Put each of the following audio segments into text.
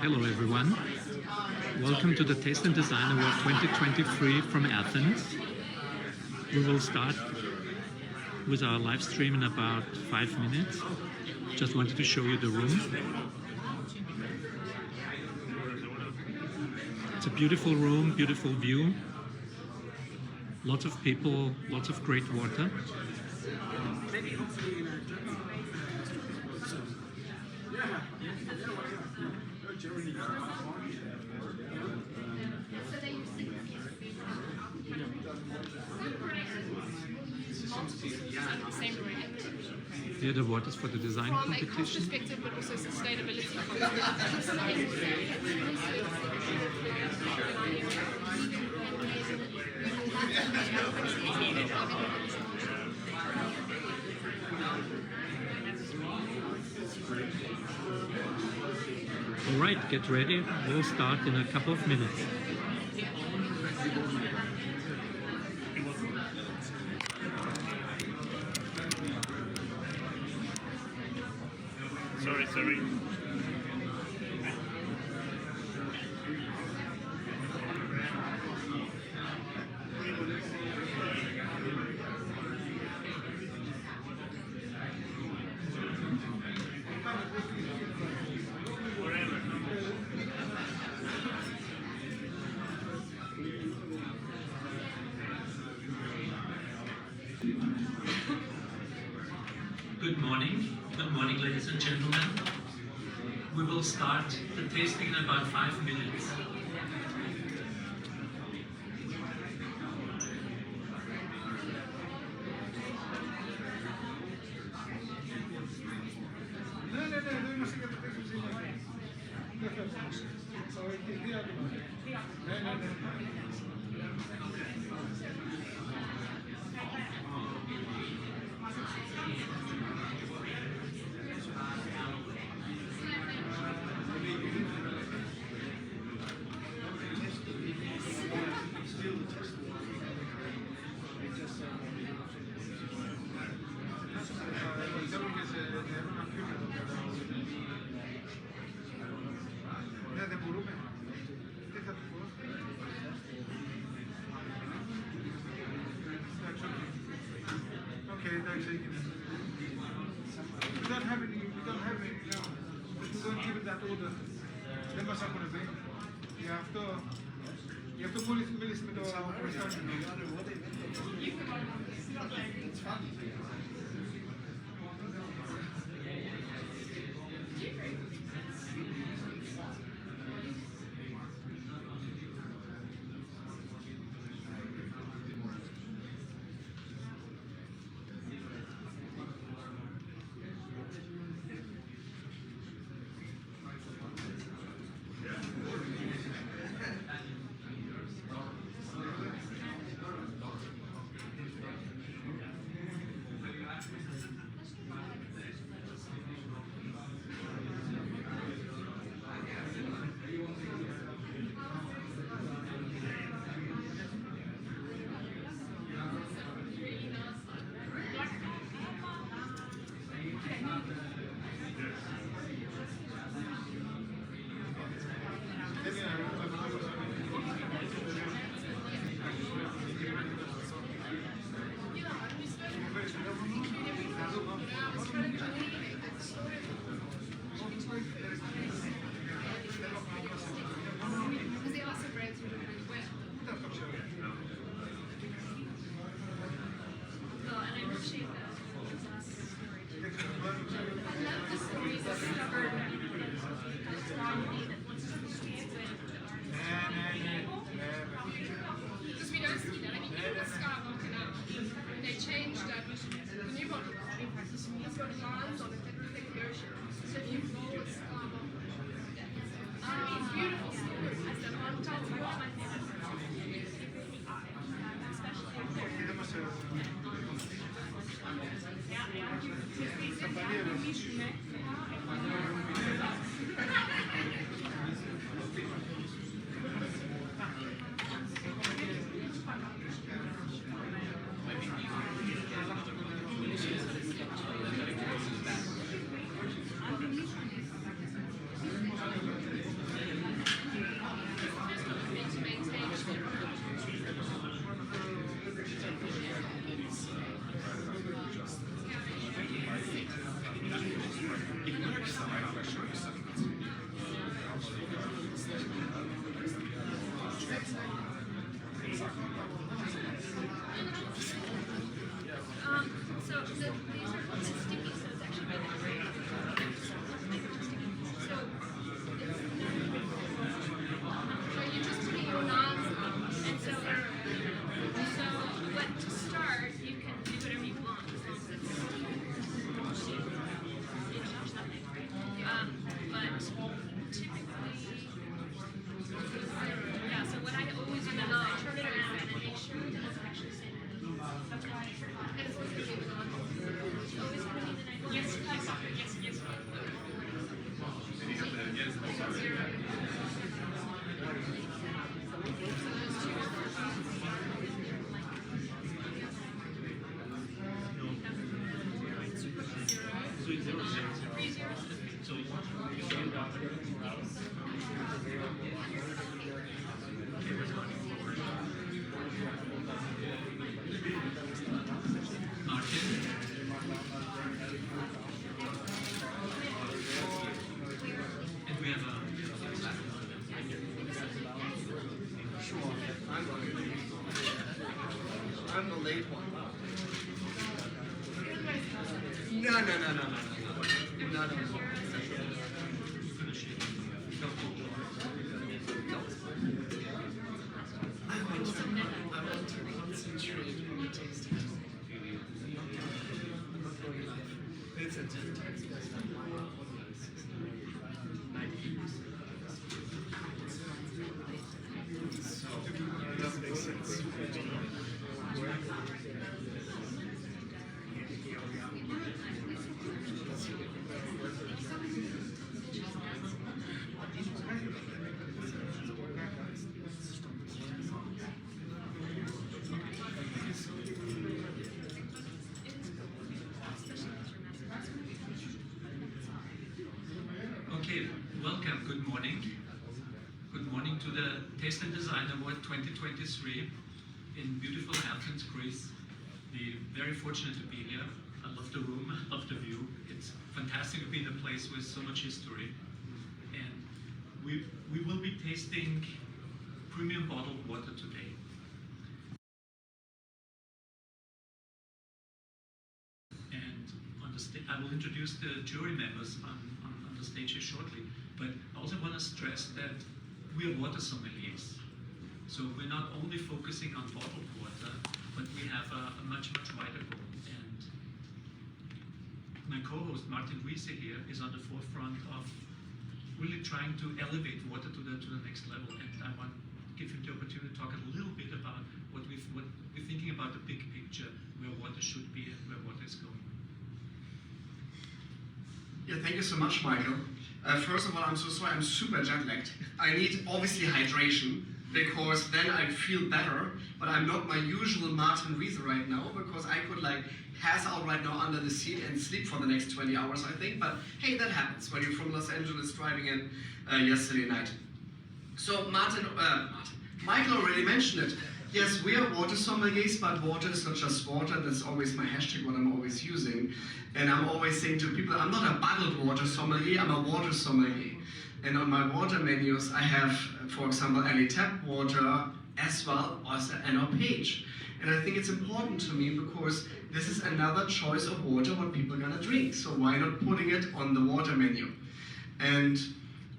Hello everyone, welcome to the Taste and Design Award 2023 from Athens. We will start with our live stream in about 5 minutes. Just wanted to show you the room. It's a beautiful room, beautiful view. Lots of people, lots of great water. Here the waters for the design competition. From a cost perspective, but also sustainability. All right, get ready. We'll start in a couple of minutes. Sorry. Good morning, ladies and gentlemen. We will start the tasting in about 5 minutes. I'm the late one. No. I want to concentrate on the tasting. I'm not going live. It's a 10 times better than my audience. So, that makes sense. Okay, welcome, good morning. Good morning to the Taste and Design Award 2023 in beautiful Athens, Greece. We're very fortunate to be here. I love the room, I love the view. It's fantastic to be in a place with so much history. And we will be tasting premium bottled water today. And on the I will introduce the jury members on the stage here shortly. But I also want to stress that we are water sommeliers. So we're not only focusing on bottled water, but we have a much wider goal. And my co-host Martin Riese here is on the forefront of really trying to elevate water to the next level. And I want to give him the opportunity to talk a little bit about what we're thinking about the big picture, where water should be and where water is going. Yeah, thank you so much, Michael. First of all, I'm so sorry, I'm super jet lagged. I need obviously hydration because then I feel better, but I'm not my usual Martin Riese right now because I could like pass out right now under the seat and sleep for the next 20 hours, I think. But hey, that happens when you're from Los Angeles driving in yesterday night. So Michael already mentioned it. Yes, we are water sommeliers, but water is not just water. That's always my hashtag, what I'm always using. And I'm always saying to people, I'm not a bottled water sommelier, I'm a water sommelier. And on my water menus, I have, for example, any tap water as well as an our page. And I think it's important to me because this is another choice of water what people are gonna drink. So why not putting it on the water menu? And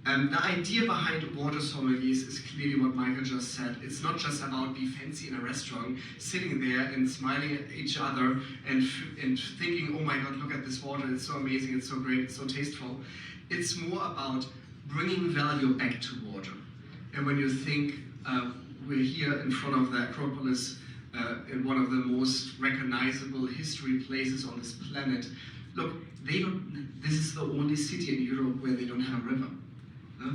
the idea behind water sommeliers is clearly what Michael just said. It's not just about being fancy in a restaurant, sitting there and smiling at each other and thinking, oh my God, look at this water, it's so amazing, it's so great, it's so tasteful. It's more about bringing value back to water. And when you think we're here in front of the Acropolis, in one of the most recognizable history places on this planet, look, this is the only city in Europe where they don't have a river.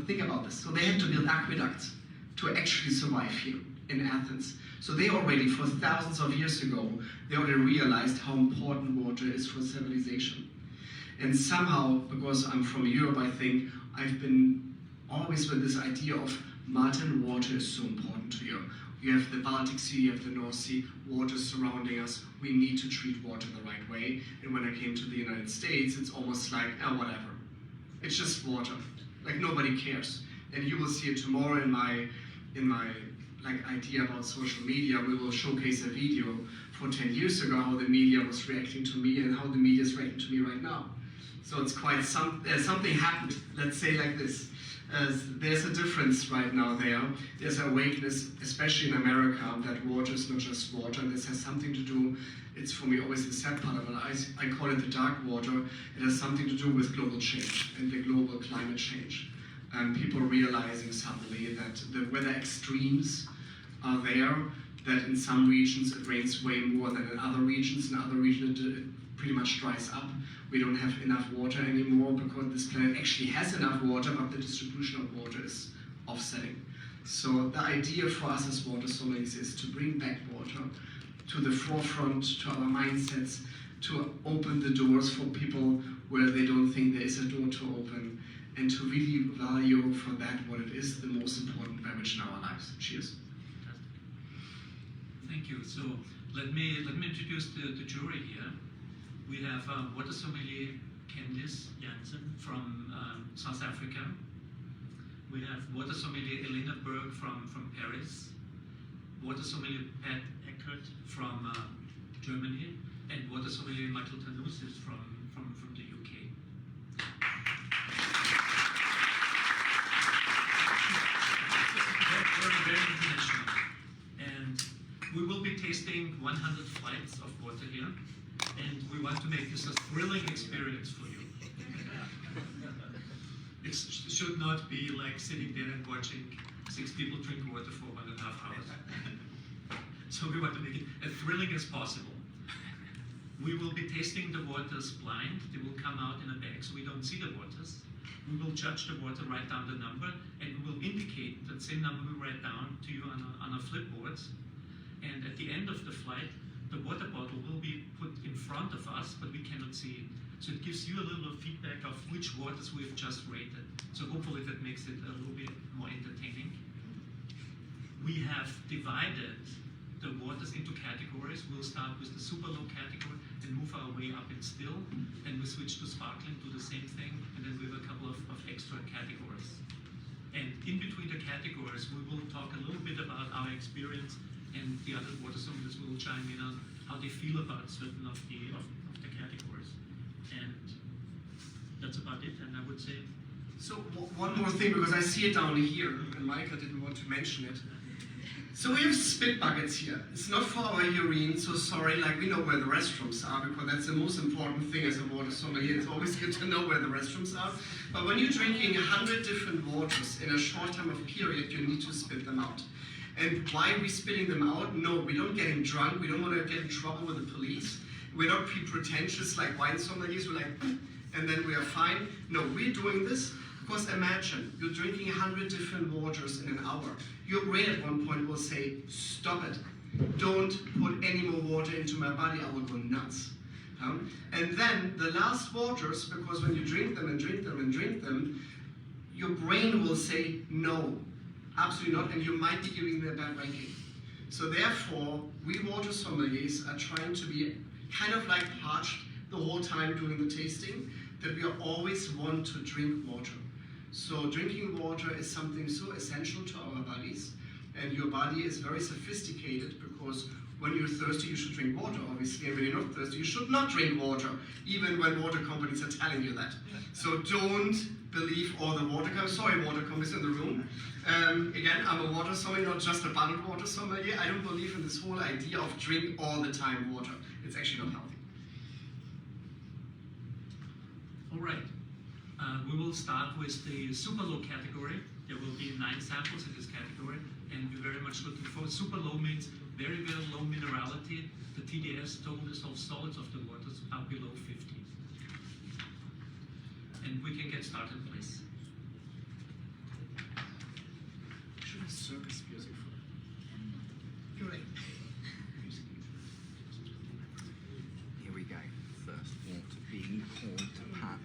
Think about this. So they had to build aqueducts to actually survive here in Athens. So they already, for thousands of years ago, they already realized how important water is for civilization. And somehow, because I'm from Europe, I think, I've been always with this idea of Martin, water is so important to Europe. You have the Baltic Sea, you have the North Sea, water surrounding us. We need to treat water the right way. And when I came to the United States, it's almost like, whatever. It's just water. Like nobody cares. And you will see it tomorrow in my like idea about social media. We will showcase a video for 10 years ago how the media was reacting to me and how the media is reacting to me right now. So it's quite something happened. Let's say like this. There's a difference right now there. There's an awareness, especially in America, that water is not just water. This has something to do, it's for me always the sad part of it. I call it the dark water. It has something to do with global change and the global climate change. And people realizing suddenly that the weather extremes are there, that in some regions it rains way more than in other regions. In other regions it pretty much dries up. We don't have enough water anymore because this planet actually has enough water, but the distribution of water is offsetting. So the idea for us as water sommeliers is to bring back water to the forefront, to our mindsets, to open the doors for people where they don't think there is a door to open, and to really value for that what it is, the most important beverage in our lives. Cheers. Thank you. So let me introduce the jury here. We have water sommelier Candice Jansen from South Africa. We have water sommelier Elena Berg from Paris. water sommelier Eckert from Germany, and water sommelier Tanousis from the UK. Very international. And we will be tasting 100 flights of water here, and we want to make this a thrilling experience for you. It should not be like sitting there and watching 6 people drink water for 1.5 hours. So we want to make it as thrilling as possible. We will be tasting the waters blind. They will come out in a bag so we don't see the waters. We will judge the water, write down the number, and we will indicate that same number we write down to you on a flipboard. And at the end of the flight, the water bottle will be put in front of us, but we cannot see it. So it gives you a little feedback of which waters we have just rated. So hopefully that makes it a little bit more entertaining. We have divided the waters into categories. We'll start with the super low category and move our way up in still. Then we switch to sparkling, do the same thing, and then we have a couple of extra categories. And in between the categories, we will talk a little bit about our experience, and the other water sommeliers will chime in on how they feel about certain of the categories. And that's about it, and I would say... So one more thing, because I see it down here, and Michael didn't want to mention it. So we have spit buckets here. It's not for our urine, so sorry, like we know where the restrooms are, because that's the most important thing as a water sommelier. It's always good to know where the restrooms are. But when you're drinking 100 different waters in a short time of period, you need to spit them out. And why are we spitting them out? No, we don't get drunk. We don't want to get in trouble with the police. We're not pretentious like wine sommeliers. We're like, and then we are fine. No, we're doing this because imagine you're drinking 100 different waters in an hour. Your brain at one point will say, stop it. Don't put any more water into my body. I will go nuts. And then the last waters, because when you drink them and drink them and drink them, your brain will say, no, absolutely not, and you might be giving them a bad ranking. So therefore, we water sommeliers are trying to be kind of like parched the whole time doing the tasting, that we always want to drink water. So drinking water is something so essential to our bodies, and your body is very sophisticated, because when you're thirsty, you should drink water, obviously, and when you're not thirsty, you should not drink water, even when water companies are telling you that. So don't believe all the water companies. Sorry, water companies in the room. Again, I'm a water sommelier, not just a bottled water sommelier. I don't believe in this whole idea of drink all the time water. It's actually not healthy. All right. We will start with the super low category. There will be 9 samples in this category, and we're very much looking for super low means very, very low minerality. The TDS, total dissolved solids of the waters, are below 50. And we can get started, please. Should have circus music for Great. Here we go. First water being poured to pan.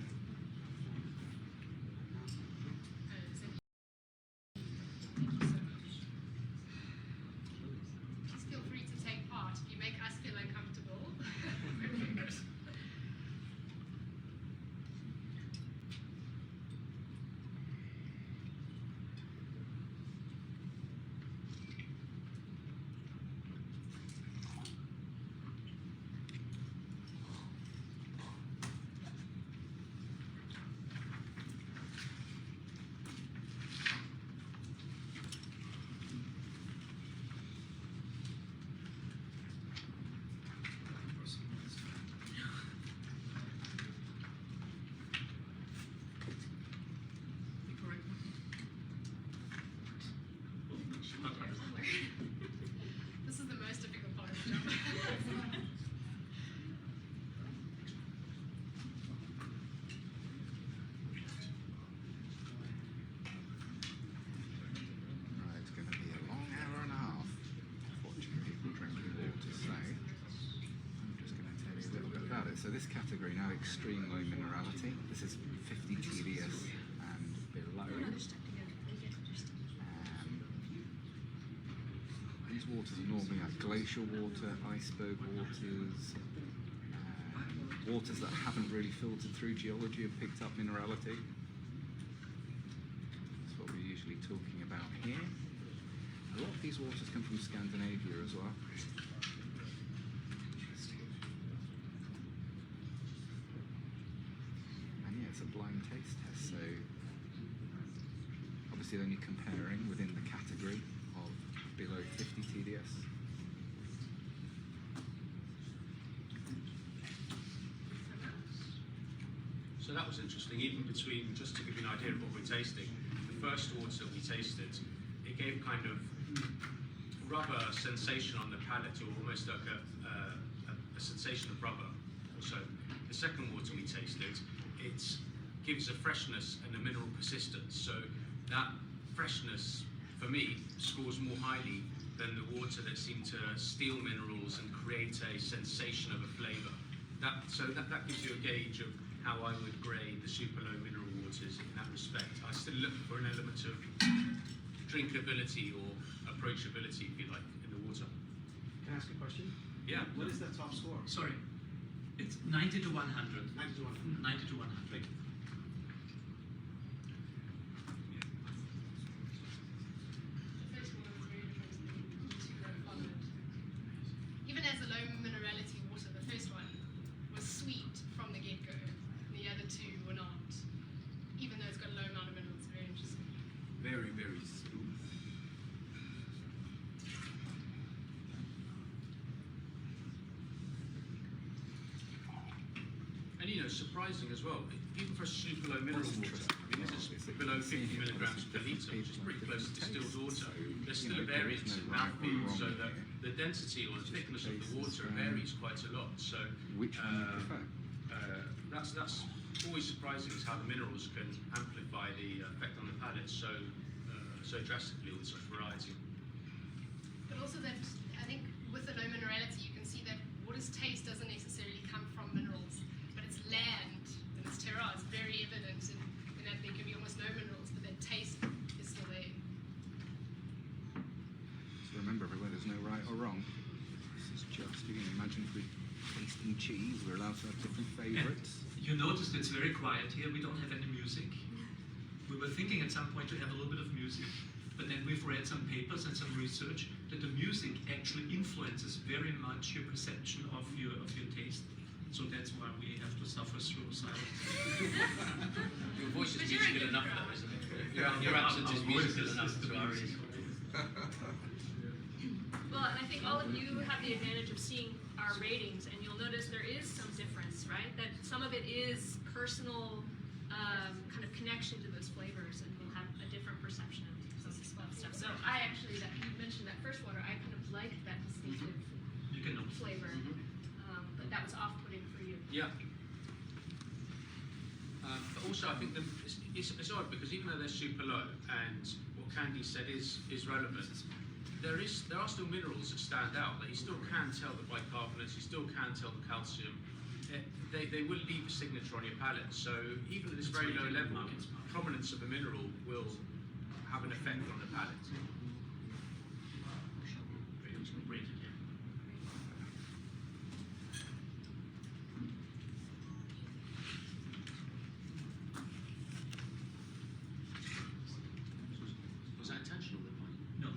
Please feel free to take part. If you make us feel uncomfortable. This is the most difficult part of the job. Right, it's going to be a long hour and a half watching people drinking water, so I'm just going to tell you a little bit about it. So this category now, extreme low minerality. This is 50 TDS and below. These waters are normally like glacial water, iceberg waters, waters that haven't really filtered through geology and picked up minerality. That's what we're usually talking about here. A lot of these waters come from Scandinavia as well. And yeah, it's a blind taste test, so obviously only comparing within the category of below 50 TDS. So that was interesting, even between, just to give you an idea of what we're tasting, the first water we tasted, it gave kind of rubber sensation on the palate, or almost like a sensation of rubber. Also, the second water we tasted, it gives a freshness and a mineral persistence. So that freshness, for me, scores more highly than the water that seemed to steal minerals and create a sensation of a flavour. So that gives you a gauge of how I would grade the super low mineral waters in that respect. I still look for an element of drinkability or approachability, if you like, in the water. Can I ask a question? Yeah. What is that top score? Sorry. It's 90 to 100. 90 to 100. 90 to 100. The first one was very different to the two that followed. Even as a low minerality water, the first one was sweet from the get-go. The other two were not. Even though it's got a low amount of minerals, very interesting. Very, very smooth. And surprising as well, even for super low mineral water, because it's below 50 milligrams per litre, which is pretty close to distilled water, there's still a variance in mouthfeel, so that the density or the thickness of the water varies quite a lot. So Which one you prefer? that's always surprising, is how the minerals can amplify the effect on the palate so drastically with such variety. But also that, I think with the low minerality, you can see that water's taste doesn't necessarily come from minerals, but it's land and its terroir is very evident in that there can be almost no minerals, but that taste is still there. So remember, everywhere, there's no right or wrong. This is just, you can imagine if we're tasting cheese, we're allowed to have different favourites. You noticed it's very quiet here. We don't have any music. We were thinking at some point to have a little bit of music, but then we've read some papers and some research that the music actually influences very much your perception of your taste. So that's why we have to suffer through silence. Your voice is But you're a musical good enough, crowd. though, isn't it? Your accent is musical enough to our ears. Well, and I think all of you have the advantage of seeing our ratings, and you'll notice there is some difference, right? That some of it is personal kind of connection to those flavors, and we'll have a different perception of this stuff. So I actually, that you mentioned that first water, I kind of liked that distinctive You can notice. flavor, but that was off-putting for you. Yeah. But also, I think it's odd because even though they're super low, and what Candice said is relevant, there are still minerals that stand out. That you still can tell the bicarbonates, you still can tell the calcium. They will leave a signature on your palate. So even at this very low level, prominence of a mineral will have an effect on the palate. Was that intentional? No.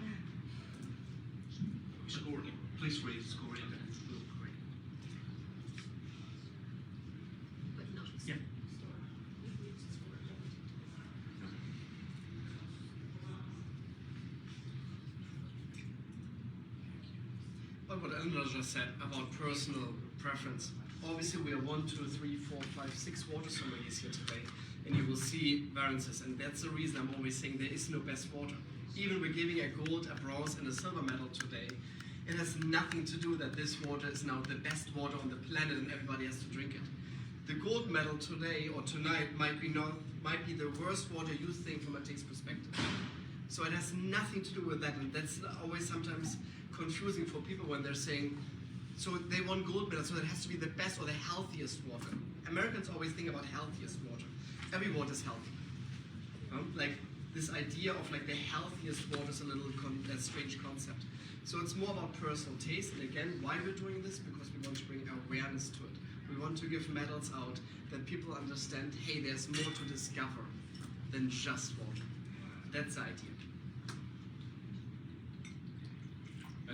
Scoring it. Please raise the score. But not Yeah. But what Elena just said about personal preference. Obviously, we are 1, 2, 3, 4, 5, 6 water sommeliers here today, and you will see variances. And that's the reason I'm always saying there is no best water. Even we're giving a gold, a bronze, and a silver medal today. It has nothing to do that this water is now the best water on the planet and everybody has to drink it. The gold medal today or tonight might be the worst water you think from a taste perspective. So it has nothing to do with that, and that's always sometimes confusing for people when they're saying, so they want gold medal, so it has to be the best or the healthiest water. Americans always think about healthiest water. Every water is healthy. Like this idea of like the healthiest water is a little a strange concept. So it's more about personal taste, and again, why we're doing this? Because we want to bring awareness to it. We want to give medals out that people understand, hey, there's more to discover than just water. That's the idea.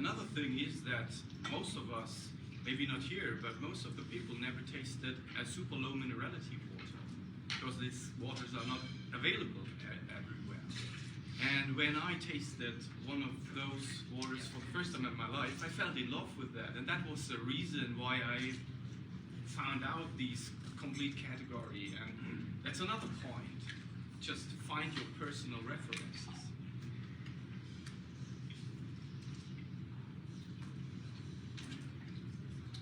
Another thing is that most of us, maybe not here, but most of the people never tasted a super low minerality water because these waters are not available everywhere. And when I tasted one of those waters for the first time in my life, I fell in love with that. And that was the reason why I found out these complete category. And that's another point. Just find your personal references.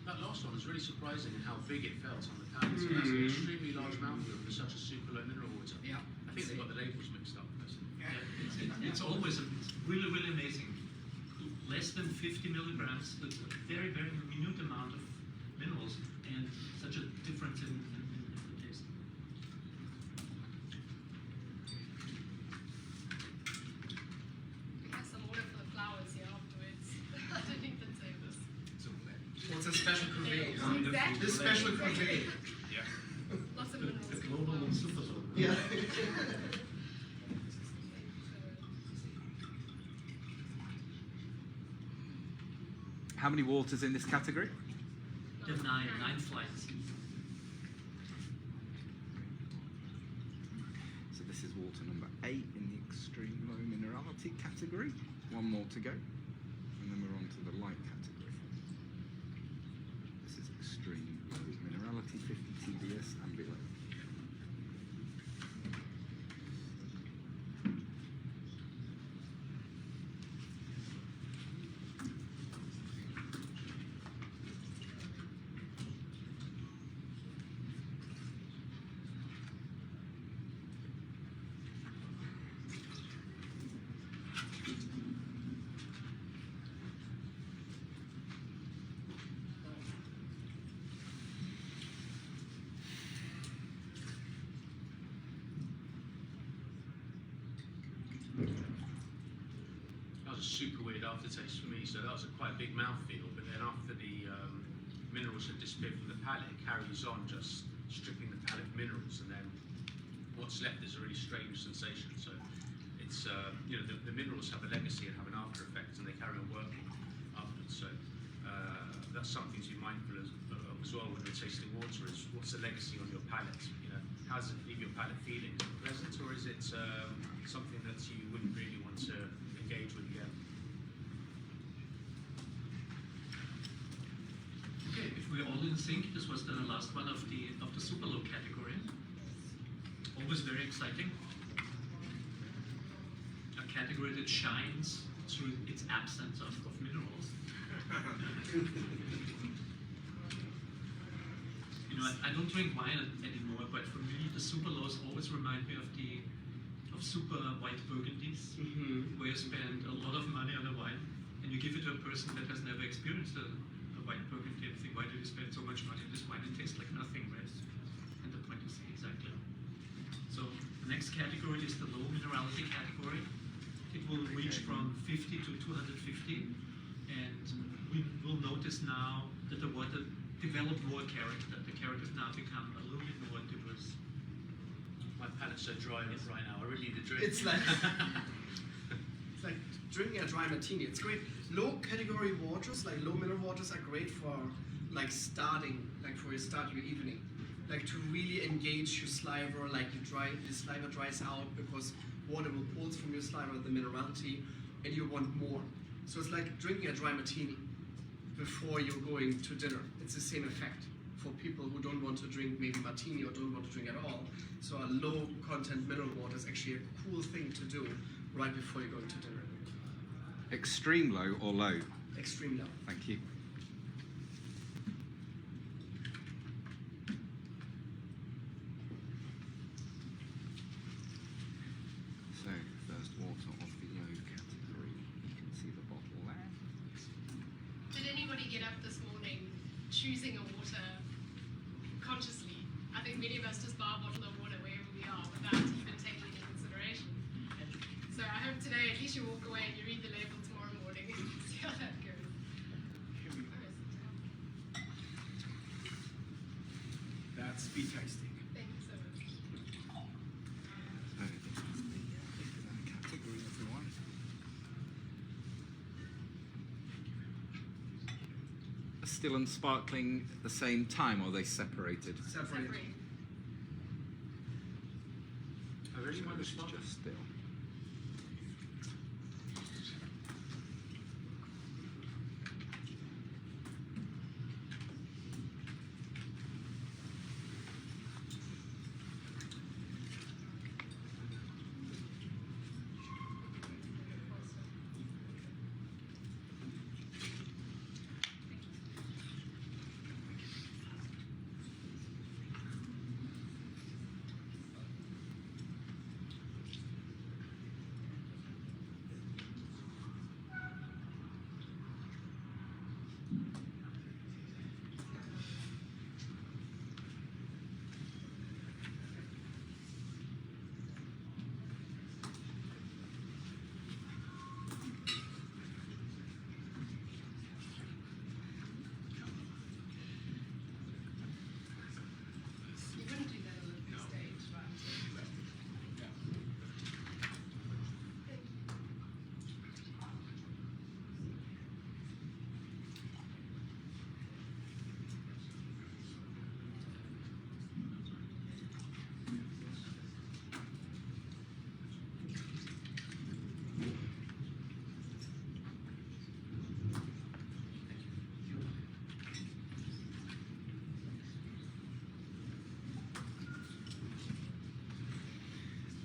That last one was really surprising in how big it felt on the palate. So that's an extremely large mouthfeel for such a super low mineral water. Yeah. I think they got the labels mixed up. Personally. It's always it's really, really amazing. Less than 50 milligrams, a very, very minute amount of minerals, and such a difference in the taste. We have some order for the flowers here afterwards. I don't think that's say this. What's a special cuvee? Exactly. This special cuvee. Yeah. Lots of minerals. The global super low. Yeah. How many waters in this category? There are nine flights. So this is water number 8 in the extreme low minerality category. One more to go, and then we're on to the light category. This is extreme low minerality, 50 TDS and below. That was a super weird aftertaste for me. So that was a quite big mouthfeel, but then after the minerals have disappeared from the palate, it carries on just stripping the palate of minerals, and then what's left is a really strange sensation. So it's the minerals have a legacy and have an after effect, and they carry on working afterwards. So that's something to be mindful as well when you're tasting water. Is what's the legacy on your palate? How does it leave your palate feeling? Pleasant, or is it something that you wouldn't really want to engage with again? Okay, if we're all in sync, this was the last one of the super low category. Always very exciting. A category that shines through its absence of minerals. I don't drink wine anymore, but for me the super lows always remind me of super white burgundies, where you spend a lot of money on a wine and you give it to a person that has never experienced a white burgundy and think, why do you spend so much money on this wine? It tastes like nothing, right? And the point is exactly. So the next category is the low minerality category. It will reach from 50 to 250, and we will notice now that the water developed more character. The characters now become a little bit more diverse. My palate's so dry right now. I really need a drink. It's like drinking a dry martini. It's great. Low category waters, like low mineral waters, are great for for you start your evening. Like to really engage your saliva, like the saliva dries out because water will pulse from your saliva, the minerality, and you want more. So it's like drinking a dry martini before you're going to dinner. It's the same effect for people who don't want to drink maybe martini or don't want to drink at all. So a low content mineral water is actually a cool thing to do right before you're going to dinner. Extreme low or low? Extreme low. Thank you. So, first water of the low category. You can see the bottle there. Did anybody get up this morning choosing a water consciously? I think many of us just buy a bottle of water wherever we are without even taking into consideration. So I hope today at least you walk away and you read the label tomorrow morning and see how that goes. That's speed tasting. Thank you so much. So, this is the category, everyone. Thank you still and sparkling at the same time, or are they separated? Separate. Separate. I really So want to this is start. just still. You wouldn't do that on the stage, right?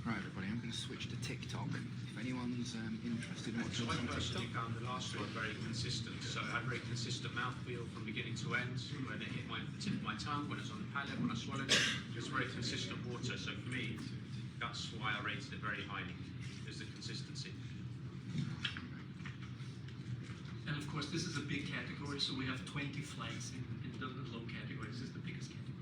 Right, everybody, I'm going to switch to TikTok. If anyone's interested in So watching I this on personally TikTok. found the last one very consistent. So it had very consistent mouthfeel from beginning to end. When it hit the tip of my tongue, when it was on the palate, when I swallowed it, it was very consistent water. So for me, that's why I rated it very highly, is the consistency. And of course, this is a big category, so we have 20 flags in the low category. This is the biggest category.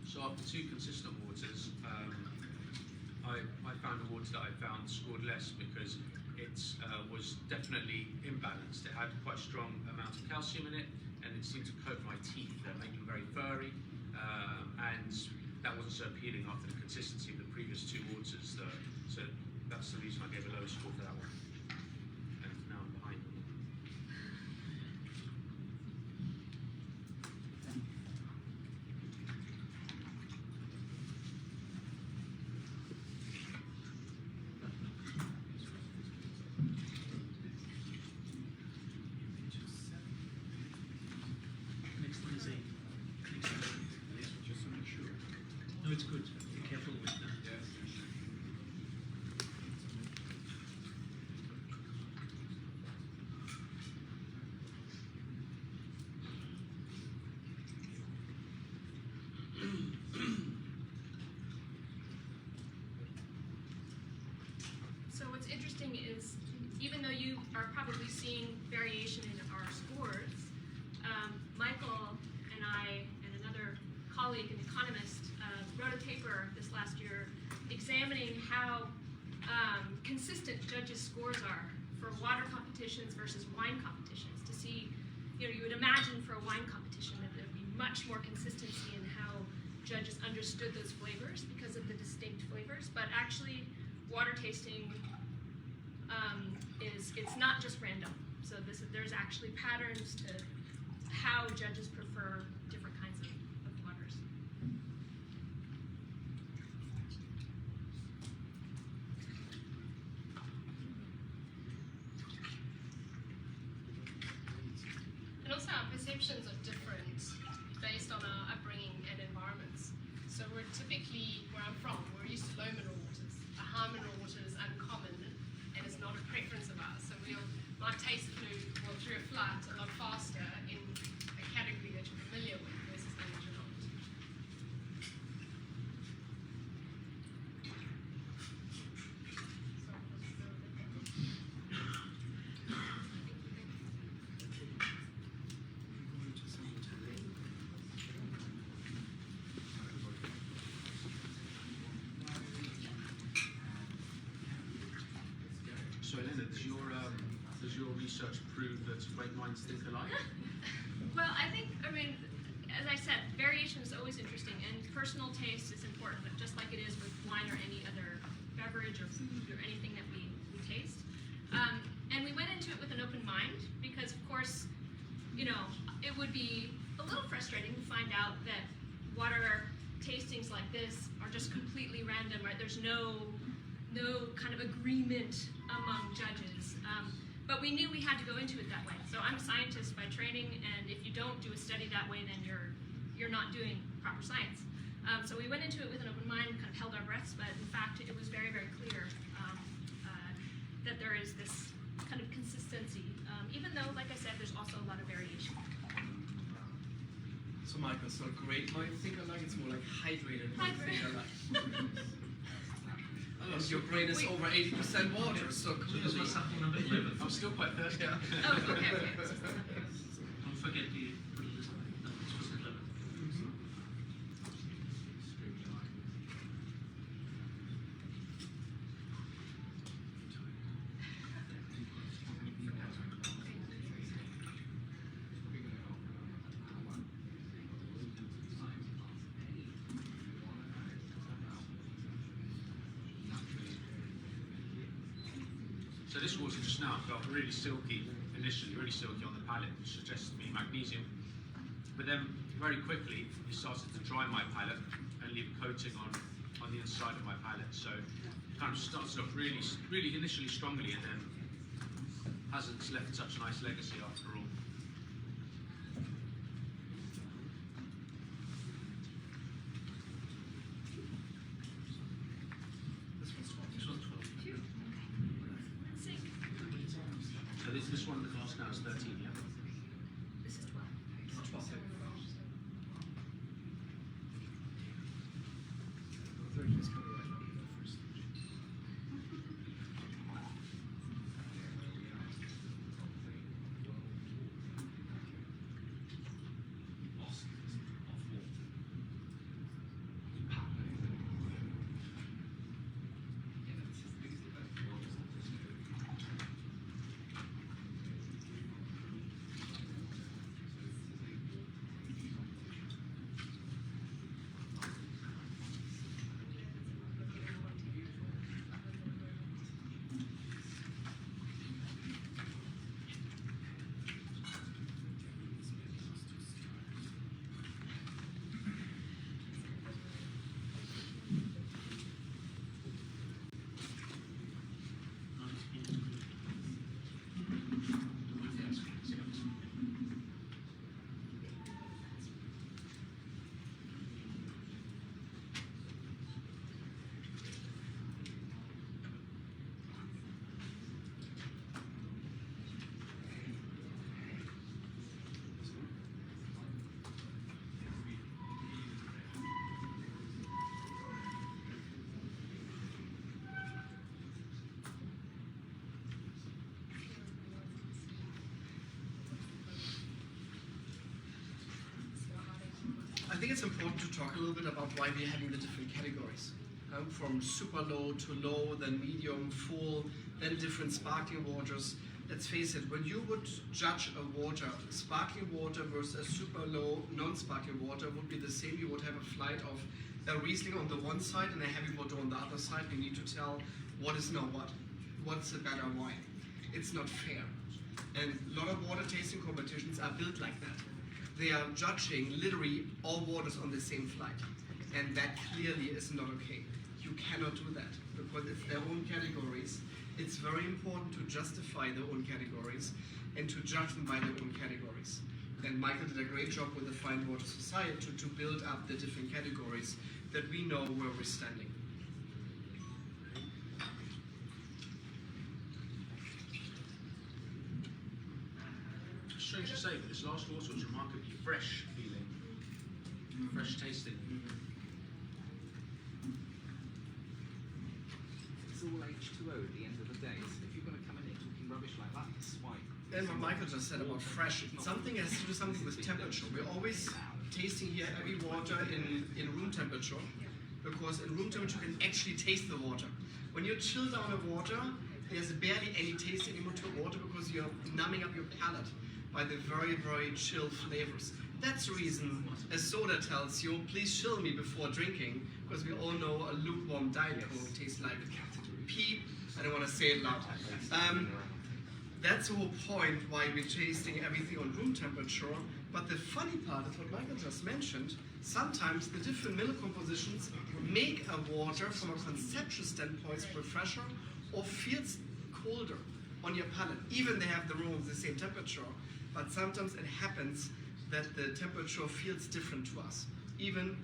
So after two consistent waters, I found a water that I found scored less because it was definitely imbalanced. It had quite a strong amount of calcium in it, and it seemed to coat my teeth, making them very furry, and that wasn't so appealing after the consistency of the previous two waters. So that's the reason I gave a lower score for that one. And now I'm behind. Next one is 8. Next one. No, it's good. Be careful with that. So what's interesting is, even though you are probably seeing variation in our scores, Michael and I and another colleague, an economist, wrote a paper this last year examining how consistent judges' scores are for water competitions versus wine competitions. To see, you would imagine for a wine competition that there'd be much more consistency in how judges understood those flavors because of the distinct flavors, but actually water tasting it's not just random. So there's actually patterns to how judges prefer different kinds of waters. And also our perceptions are different based on our upbringing and environments. So we're typically, where I'm from, we're used to low mineral waters. A high mineral water is uncommon and it's not a preference of ours. So my taste flew through a flight a lot faster in a category that you're familiar with versus one that you're not. So Elena, does your research prove that great minds think alike? Well, I mean, as I said, variation is always interesting, and personal taste is important, but just like it is with wine or any other beverage or food or anything that we taste. And we went into it with an open mind because, of course, it would be a little frustrating to find out that water tastings like this are just completely random, right? There's no kind of agreement among judges. But we knew we had to go into it that way. So I'm a scientist by training, and if you don't do a study that way, then you're not doing proper science. So we went into it with an open mind, kind of held our breaths, but in fact it was very, very clear that there is this kind of consistency, even though, like I said, there's also a lot of variation. So Michael, it's not great minds think alike, it's more like hydrated minds think alike. And your brain is over 80% water, so So this clearly. was something number 11. I'm still quite thirsty. Yeah. Oh, okay. Don't forget the this one. No, this was 11. So this water just now felt really silky initially, really silky on the palate, which suggests to me magnesium. But then very quickly it started to dry my palate and leave a coating on the inside of my palate. So it kind of started off really initially strongly and then hasn't left such a nice legacy after all. This one's 12. This was 12. So this one, the glass now is 13, yeah? This is 12. It's 12. It's coming right now. First. I think it's important to talk a little bit about why we're having the different categories. From super low to low, then medium, full, then different sparkling waters. Let's face it, when you would judge a water, sparkling water versus a super low non-sparkling water would be the same. You would have a flight of a Riesling on the one side and a heavy water on the other side. You need to tell what is now what. What's the better wine? It's not fair. And a lot of water tasting competitions are built like that. They are judging literally all waters on the same flight. And that clearly is not okay. You cannot do that because it's their own categories. It's very important to justify their own categories and to judge them by their own categories. And Michael did a great job with the FineWaters Society to build up the different categories that we know where we're standing. Strange to say, but this last water was remarkably fresh feeling, fresh tasting. It's all H2O at the end of the day. So if you're going to come in here talking rubbish like that, swipe. And what Michael just said about fresh, something has to do something with temperature. We're always tasting here every water in room temperature, because in room temperature you can actually taste the water. When you chill down a water, there's barely any taste anymore to water because you're numbing up your palate by the very, very chill flavors. That's the reason a soda tells you, please chill me before drinking, because we all know a lukewarm Diet Coke tastes like pee. I don't want to say it loud. That's the whole point why we're tasting everything on room temperature. But the funny part is what Michael just mentioned. Sometimes the different milk compositions make a water from a conceptual standpoint refresher or feels colder on your palate. Even they have the room the same temperature, but sometimes it happens that the temperature feels different to us. Even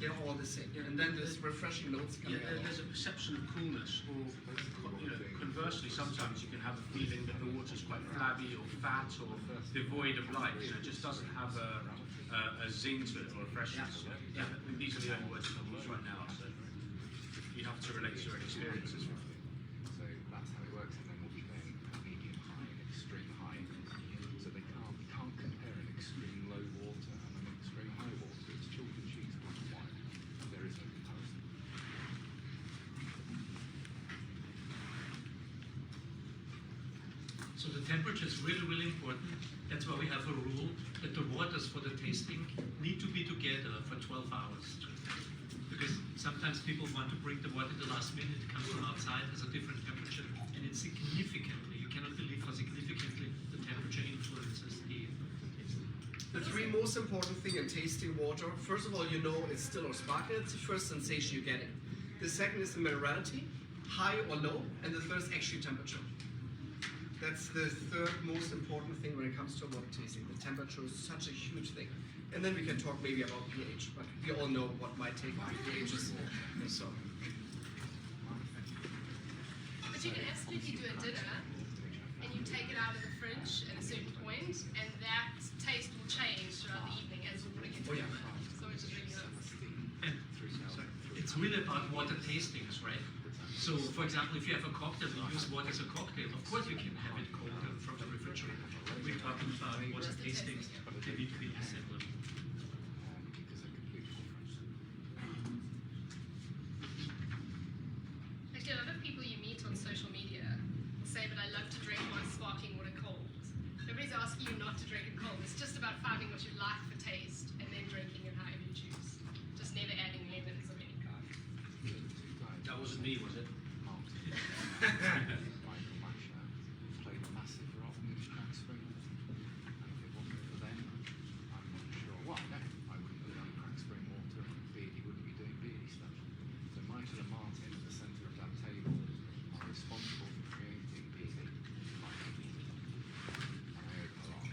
they're all the same. And then there's refreshing notes coming out. There's a perception of coolness, or conversely, sometimes you can have a feeling that the water's quite flabby or fat or devoid of light. It just doesn't have a zing to it or a freshness. Yeah, these are the only words I can use right now, so you have to relate to your own experiences. So that's how it works, and then we'll be going medium high and extreme high. So we can't compare an extreme low water and an extreme high water. It's chalk and cheese, black and white. There is no comparison. So the temperature is really, really important. That's why we have a rule that the waters for the tasting need to be together for 12 hours. Because sometimes people want to bring the water the last minute, it comes from outside, has a different temperature, and it significantly, you cannot believe how significantly the temperature influences the taste. The three most important things in tasting water, first of all, you know it's still or sparkling. It's the first sensation you're getting. The second is the minerality, high or low, and the third is actually temperature. That's the third most important thing when it comes to water tasting. The temperature is such a huge thing. And then we can talk maybe about pH, but we all know what my take on pH is. So. But you can absolutely do a dinner, and you take it out of the fridge at a certain point, and that taste will change throughout the evening as the water gets warmer. So it's just really nice. And it's really about water tastings, right? So, for example, if you have a cocktail, you use water as a cocktail. Of course, you can have it cold from the refrigerator. We're talking about water tastings. They need to be similar. Actually, a lot of people you meet on social media will say that I love to drink my sparkling water cold. Nobody's asking you not to drink it cold. It's just about finding what you like for taste and then drinking it however you choose. Just never adding lemons of any kind. That wasn't me, was it? Michael Mascha played a massive role in this transfer. And if it wasn't for them, I'm not sure. Well, no, I wouldn't have done crack spring water, and Beardy wouldn't be doing Beardy stuff. So Michael and Martin at the centre of that table are responsible for creating Beardy. And I owe them a lot.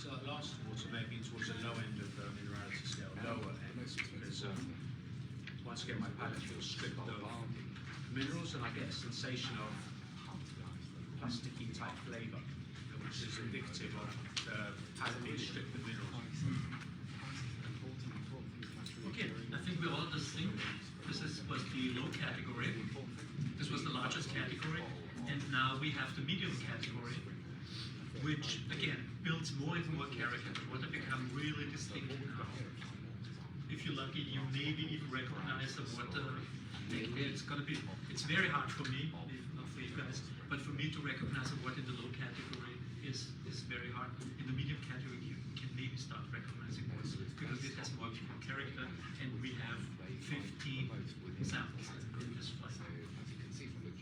So that last water may have been towards the low end of the minerality scale, lower end, because once again my palate feels stripped of minerals, and I get a sensation of plasticky type flavour, which is indicative of the palate being stripped of minerals. Okay, I think we all understand this was the low category. This was the largest category. And now we have the medium category, which again builds more and more character. The water become really distinct now. If you're lucky, you maybe even recognize the water. It's very hard for me, not for you guys, but for me to recognize the water in the low category is very hard. In the medium category, you can maybe start recognizing water because it has more character, and we have 15 samples in this flight. So as you can see from the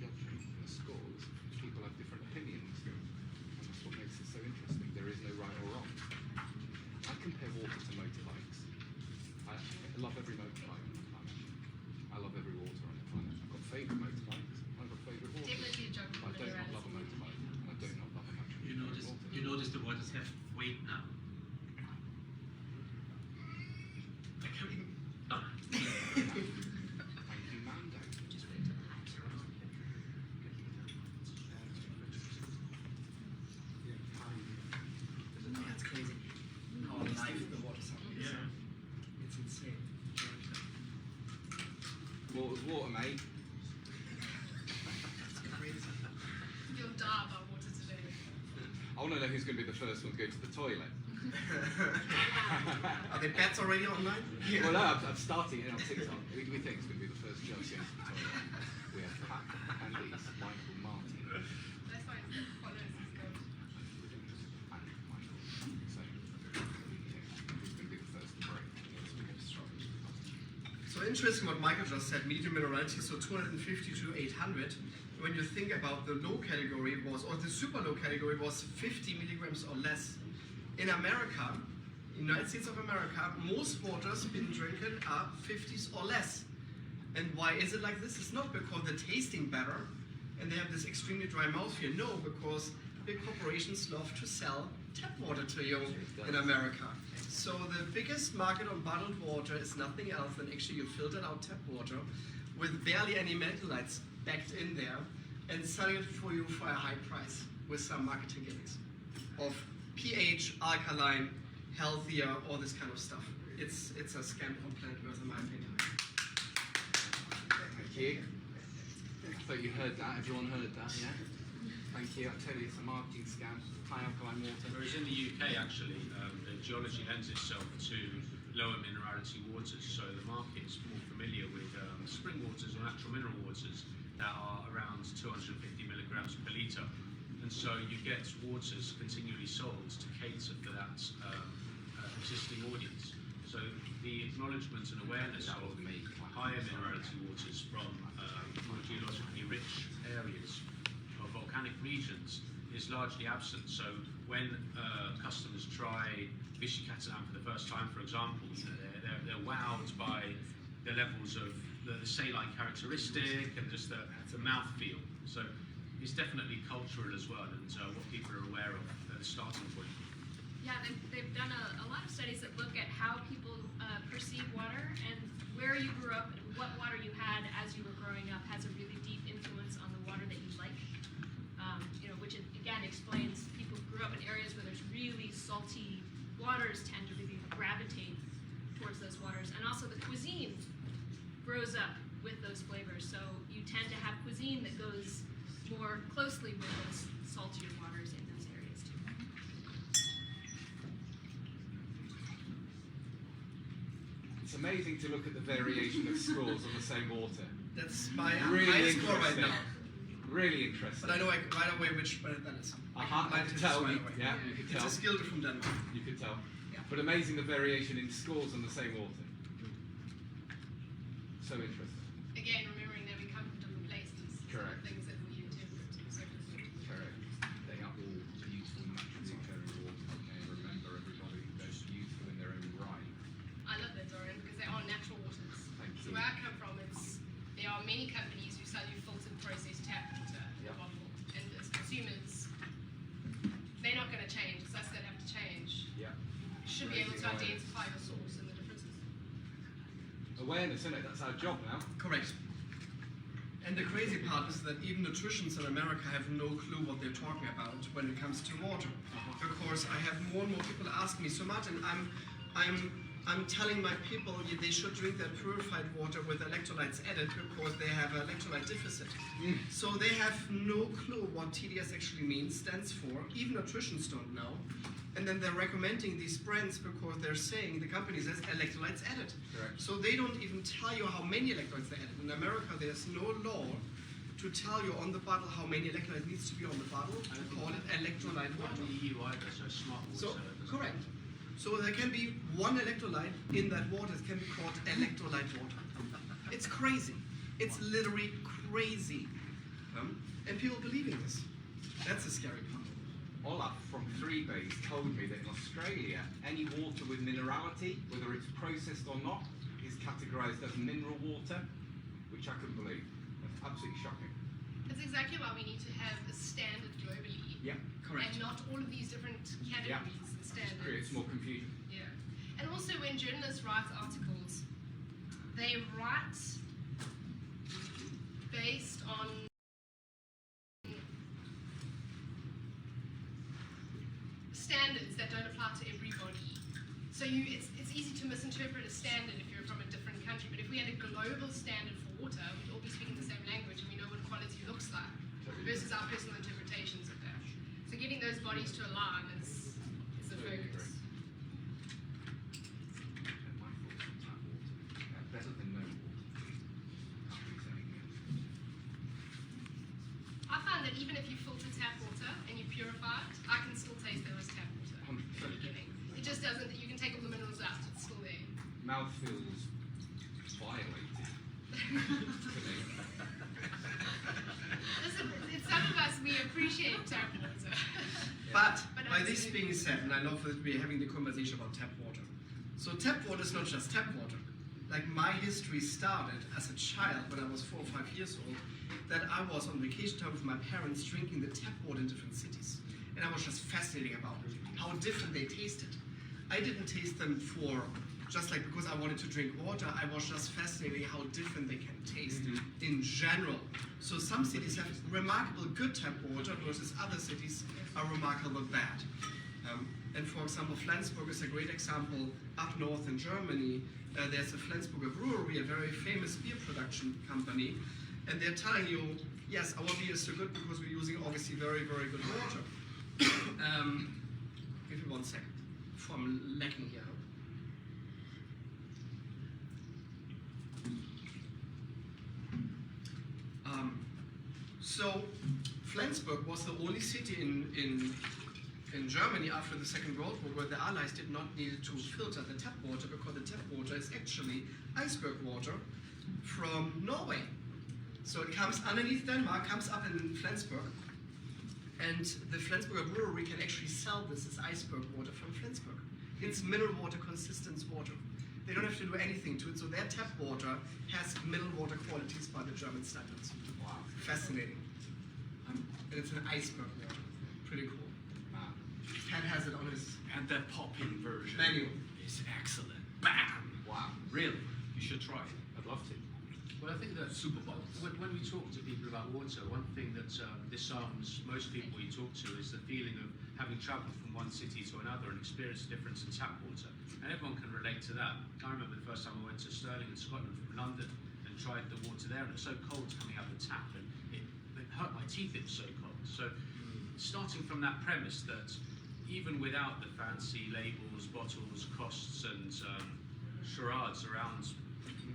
waters have weight now. I can't even. Oh. Thank you, Mando. That's crazy. How alive the water sample is. Yeah. It's insane. Water's water, mate. It's crazy. You'll die about water today. I want to know who's going to be the first one to go to the toilet. Are the bets already online? Well, no, I'm starting it on TikTok. We think it's going to be the first judge to go to the toilet. We have Pat, Candice, Michael, Martin, That's why it's follows is good. and Michael. So, who's going to be the first to break? So interesting what Michael just said, medium minerality, so 250 to 800. When you think about the low category was, or the super low category was 50 milligrams or less. In America, United States of America, most waters been drinking are 50s or less. And why is it like this? It's not because they're tasting better and they have this extremely dry mouthfeel. No, because big corporations love to sell tap water to you in America. So the biggest market on bottled water is nothing else than actually you filtered out tap water with barely any metabolites backed in there and selling it for you for a high price with some marketing gimmicks of pH, alkaline, healthier, all this kind of stuff. It's a scam on planet Earth in my opinion. Thank you. I thought you heard that. Everyone heard that, yeah? Thank you. I tell you, it's a marketing scam. High alkaline water. Whereas in the UK, actually, the geology lends itself to lower minerality waters, so the market's more familiar with spring waters or natural mineral waters that are around 250 milligrams per litre. And so you get waters continually sold to cater for that existing audience. So the acknowledgement and awareness of higher minerality waters from more geologically rich areas of volcanic regions is largely absent. So when customers try Vichy Catalan for the first time, for example, you know, they're wowed by the levels of the saline characteristic and just the mouthfeel. So it's definitely cultural as well, and what people are aware of at the starting point. Yeah, they've done a lot of studies that look at how people perceive water, and where you grew up and what water you had as you were growing up has a really deep influence on the water that you like. Which again explains people who grew up in areas where there's really salty waters tend to really gravitate towards those waters, and also the cuisine grows up with those flavors. So you tend to have cuisine that goes more closely with those saltier waters in those areas too. It's amazing to look at the variation of scores on the same water. That's my Really highest score right interesting. now. Really interesting. But I know right away which one that is. I can could tell. right You, away. yeah, you could tell. It's a skill from Denmark. You could tell. Yeah. But amazing the variation in scores on the same water. So interesting. Again, remembering that we come from different places. Correct. Things that we interpret so differently. Correct. They are all beautiful, naturally occurring water. Okay, remember everybody, they're beautiful in their own right. I love that, Dorian, because they are natural waters. Thank So you. where I come from, there are many companies who sell you filtered processed tap water in a bottle, and as consumers, they're not going to change. It's us that have to change. Yeah. You should be able to identify the source and the differences. Awareness, isn't it? That's our job now. Correct. And the crazy part is that even nutritionists in America have no clue what they're talking about when it comes to water. Because I have more and more people ask me, so Martin, I'm telling my people they should drink that purified water with electrolytes added because they have an electrolyte deficit. So they have no clue what TDS actually means, stands for. Even nutritionists don't know. And then they're recommending these brands because they're saying, the company says electrolytes added. Correct. So they don't even tell you how many electrolytes they added. In America, there's no law to tell you on the bottle how many electrolytes needs to be on the bottle to call it electrolyte Not water. in the EU either, so smart water. So, doesn't- correct. So there can be one electrolyte in that water. It can be called electrolyte water. It's crazy. It's literally crazy. And people believing this. That's the scary part. Olaf from Freebase told me that in Australia, any water with minerality, whether it's processed or not, is categorized as mineral water, which I couldn't believe. That's absolutely shocking. That's exactly why we need to have a standard globally Yeah, Correct. and not all of these different categories and standards. creates more confusion. Yeah. And also when journalists write articles, they write based on standards that don't apply to everybody. So it's easy to misinterpret a standard if you're from a different country, but if we had a global standard for water, we'd all be speaking the same language and we know what quality looks like versus our personal interpretations of that. So getting those bodies to align is the focus. And my thoughts on tap water. Better than no water. Can't be saying it. I find that even if you filter tap water and you purify it, I can still taste there was tap water from the beginning. It just doesn't, you can take all the minerals out, it's still there. Mouth feels violated. Listen, it's some of us, we appreciate tap water. But But by this absolutely. being said, and I love that we're having the conversation about tap water. So tap water is not just tap water. Like my history started as a child when I was 4 or 5 years old, that I was on vacation time with my parents drinking the tap water in different cities. And I was just fascinated about it, how different they tasted. I didn't taste them for just like because I wanted to drink water, I was just fascinated how different they can taste in general. So some cities have remarkable good tap water versus other cities are remarkable bad. And for example, Flensburg is a great example. Up north in Germany, there's a Flensburger brewery, a very famous beer production company, and they're telling you, yes, our beer is so good because we're using obviously very, very good water. Give me 1 second, before I'm lacking here. So Flensburg was the only city in Germany after the Second World War where the Allies did not need to filter the tap water because the tap water is actually iceberg water from Norway. So it comes underneath Denmark, comes up in Flensburg, and the Flensburger brewery can actually sell this as iceberg water from Flensburg. It's mineral water consistence water. They don't have to do anything to it, so their tap water has mineral water qualities by the German standards. Wow. Fascinating. And it's an iceberg water. Pretty cool. Man. Ted has it on his And that pop-in version menu. is excellent. Bam! Wow. Really, you should try it. I'd love to. Well, I think that Super Bowl. when we talk to people about water, one thing that disarms most people you talk to is the feeling of having travelled from one city to another and experienced the difference in tap water. And everyone can relate to that. I remember the first time I went to Stirling in Scotland from London and tried the water there, and it was so cold coming out of the tap, and it hurt my teeth, it was so cold. So starting from that premise that even without the fancy labels, bottles, costs, and charades around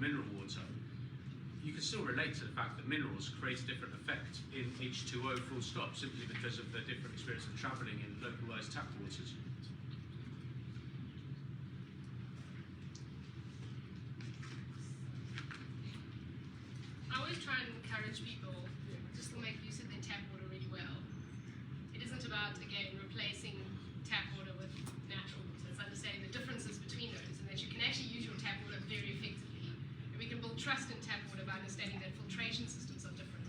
mineral water, you can still relate to the fact that minerals create a different effect in H2O full stop, simply because of the different experience of travelling in localised tap waters. I always try and encourage people just to make use of their tap water really well. It isn't about, again, replacing tap water with natural water. It's understanding the differences between those and that you can actually use your tap water very effectively. And we can build trust in tap water by understanding that filtration systems are different.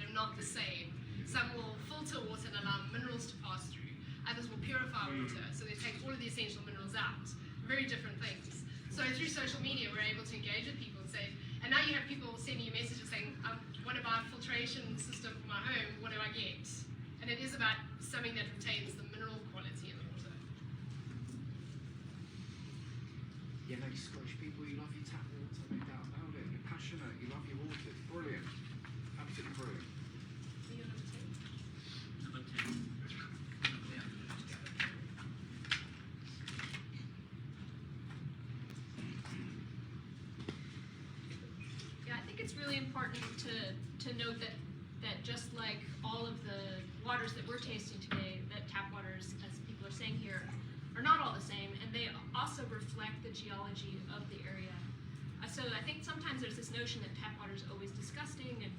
They're not the same. Some will filter water and allow minerals to pass through. Others will purify water, so they take all of the essential minerals out. Very different things. So through social media, we're able to engage with people and say, and now you have people sending you messages saying, I want to buy a filtration system for my home, what do I get? And it is about something that retains the mineral quality in the water. Yeah, like Scottish people, you love your tap water, no doubt about it. You're passionate, you love your water. It's brilliant. Absolutely brilliant. So you're number 10? Number 10. Yeah, I think it's really important to note that just like all of the waters that we're tasting today, that tap waters, as people are saying here, are not all the same, and they also reflect the geology of the area. So I think sometimes there's this notion that tap water is always disgusting, and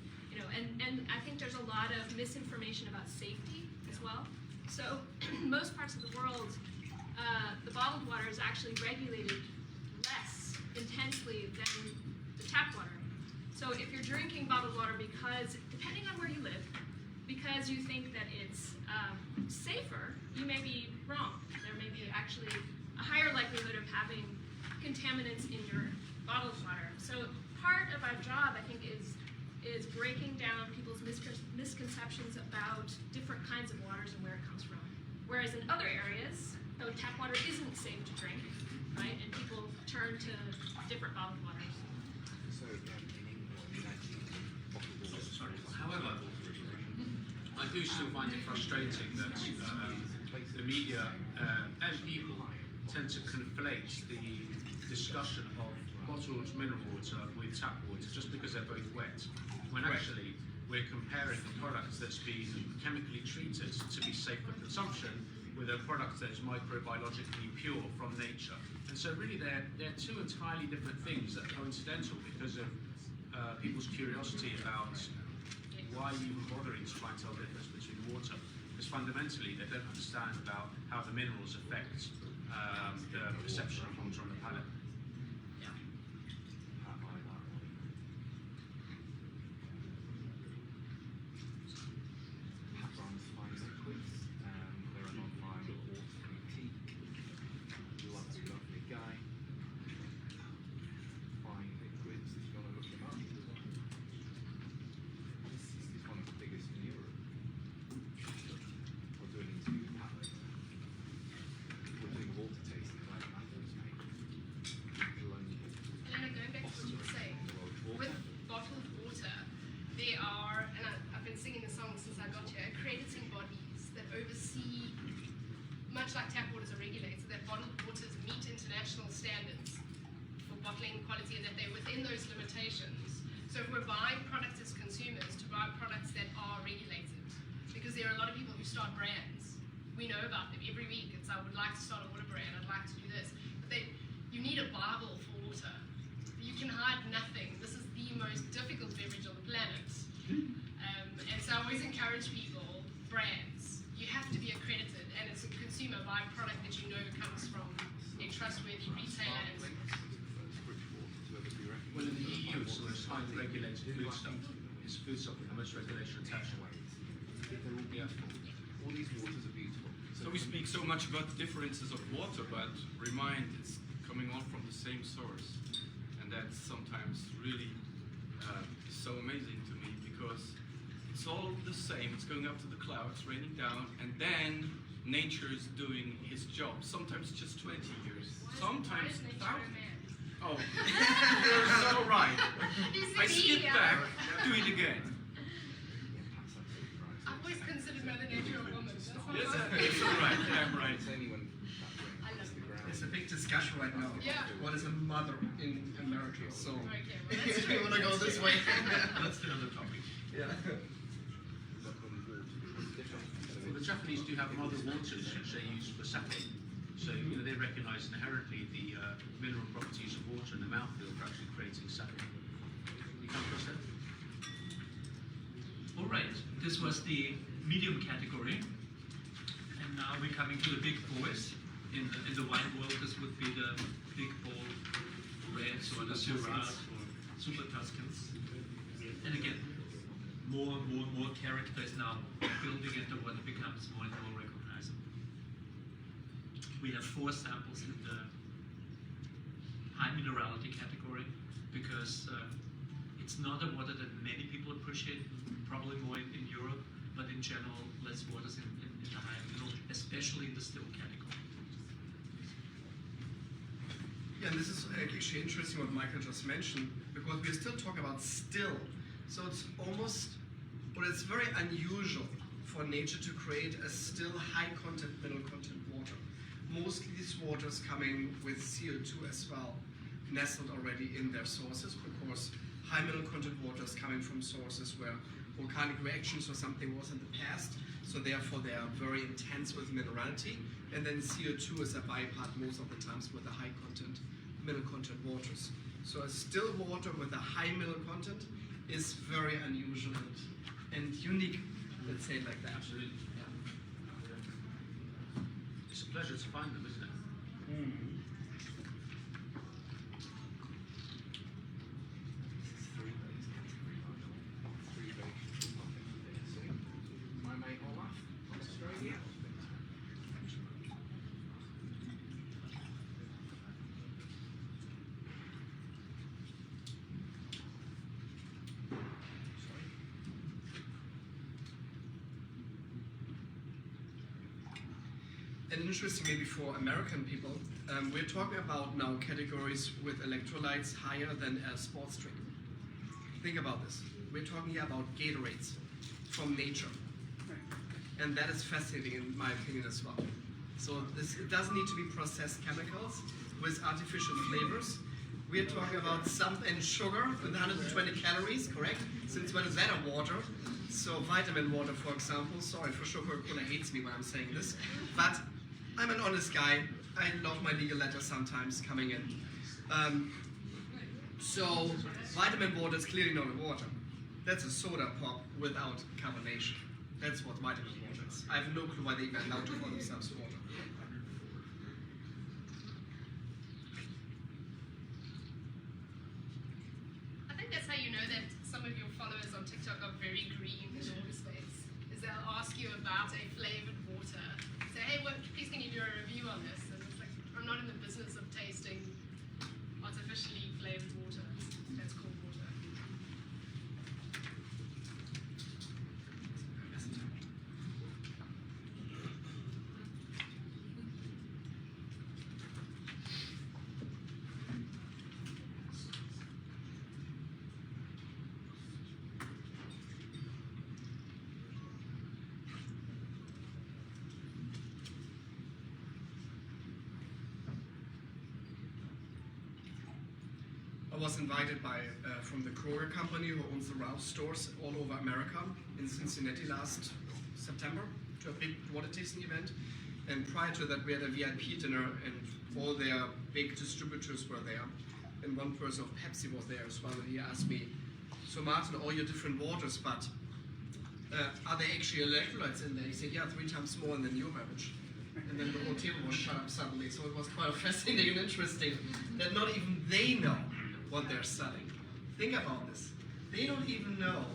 and I think there's a lot of misinformation about safety as well. So most parts of the world, the bottled water is actually regulated less intensely than the tap water. So if you're drinking bottled water because, depending on where you live, because you think that it's safer, you may be wrong. There may be actually a higher likelihood of having contaminants in your bottled water. So part of our job, I think, is breaking down people's misconceptions about different kinds of waters and where it comes from. Whereas in other areas, though tap water isn't safe to drink, right, and people turn to different bottled waters. So in England, actually, bottled water. Sorry. However, I do still find it frustrating that the media and people tend to conflate the discussion of bottled mineral water with tap water just because they're both wet, when actually we're comparing a product that's been chemically treated to be safe for consumption with a product that is microbiologically pure from nature. And so really they're two entirely different things that are coincidental because of people's curiosity about why are you even bothering to try and tell the difference between water? Because fundamentally they don't understand about how the minerals affect the perception of water on the palate. Much like tap waters are regulated, that bottled waters meet international standards for bottling quality and that they're within those limitations. So if we're buying products as consumers, to buy products that are regulated, because there are a lot of people who start brands. We know about them every week. It's I would like to start a water brand, I'd like to do this. But you need a Bible for water. You can hide nothing. This is the most difficult beverage on the planet. And so I always encourage people, brands, you have to be accredited, and it's a consumer buy product that you know comes from a trustworthy retailer. Well, in the EU, it's the most highly regulated foodstuff. It's foodstuff with the most regulation attached to it. Yeah. All these waters are beautiful. So we speak so much about the differences of water, but remind it's coming all from the same source. And that's sometimes really so amazing to me because it's all the same. It's going up to the clouds, raining down, and then nature is doing his job. Sometimes just 20 years, sometimes thousands. Oh, you're so right. I skip back, do it again. I've always considered Mother Nature a woman. That's not Yes, right. it's all right. I'm right. It's only when that rain hits the ground. There's a big discussion right now. Yeah. What is a mother in America? So Okay, well, if you want to go this way. That's another topic. Yeah. Well, the Japanese do have mother waters which they use for sake. So they recognise inherently the mineral properties of water and the mouthfeel for actually creating sake. You come across that? All right, this was the medium category, and now we're coming to the big boys. In the wine world, this would be the big bold reds or the Syrahs or Super Tuscans. And again, more and more character is now building and the water becomes more and more recognizable. We have 4 samples in the high minerality category because it's not a water that many people appreciate, probably more in Europe, but in general, less waters in the high mineral, especially in the still category. Yeah, and this is actually interesting what Michael just mentioned, because we're still talking about still. So it's almost, but it's very unusual for nature to create a still high content, mineral content water. Mostly these waters coming with CO2 as well, nestled already in their sources, because high mineral content water is coming from sources where volcanic reactions or something was in the past, so therefore they are very intense with minerality, and then CO2 is a byproduct most of the times with the high content, mineral content waters. So a still water with a high mineral content is very unusual and unique, let's say it like that. Absolutely. It's a pleasure to find them, isn't it? And interestingly, for American people, we're talking about now categories with electrolytes higher than a sports drink. Think about this. We're talking here about Gatorades from nature. And that is fascinating in my opinion as well. So it doesn't need to be processed chemicals with artificial flavors. We're talking about salt and sugar with 120 calories, correct? Since when is that a water? So vitamin water, for example. Sorry for sure, Coca-Cola hates me when I'm saying this. But I'm an honest guy. I love my legal letters sometimes coming in. So vitamin water is clearly not a water. That's a soda pop without carbonation. That's what vitamin water is. I have no clue why they even allowed to call themselves water. I think that's how you know that some of your followers on TikTok are very green in all space. Is they'll ask you about a flavored water. Say, hey, please can you do a review on this? And it's like, I'm not in the business of tasting artificially flavored water. That's called water. I was invited from the Kroger company who owns the Ralph stores all over America in Cincinnati last September to a big water tasting event. And prior to that, we had a VIP dinner and all their big distributors were there. And one person of Pepsi was there as well. And he asked me, so Martin, all your different waters, but are there actually electrolytes in there? He said, yeah, 3 times more than your beverage. And then the whole table was shut up suddenly. So it was quite fascinating and interesting that not even they know what they're selling. Think about this. They don't even know,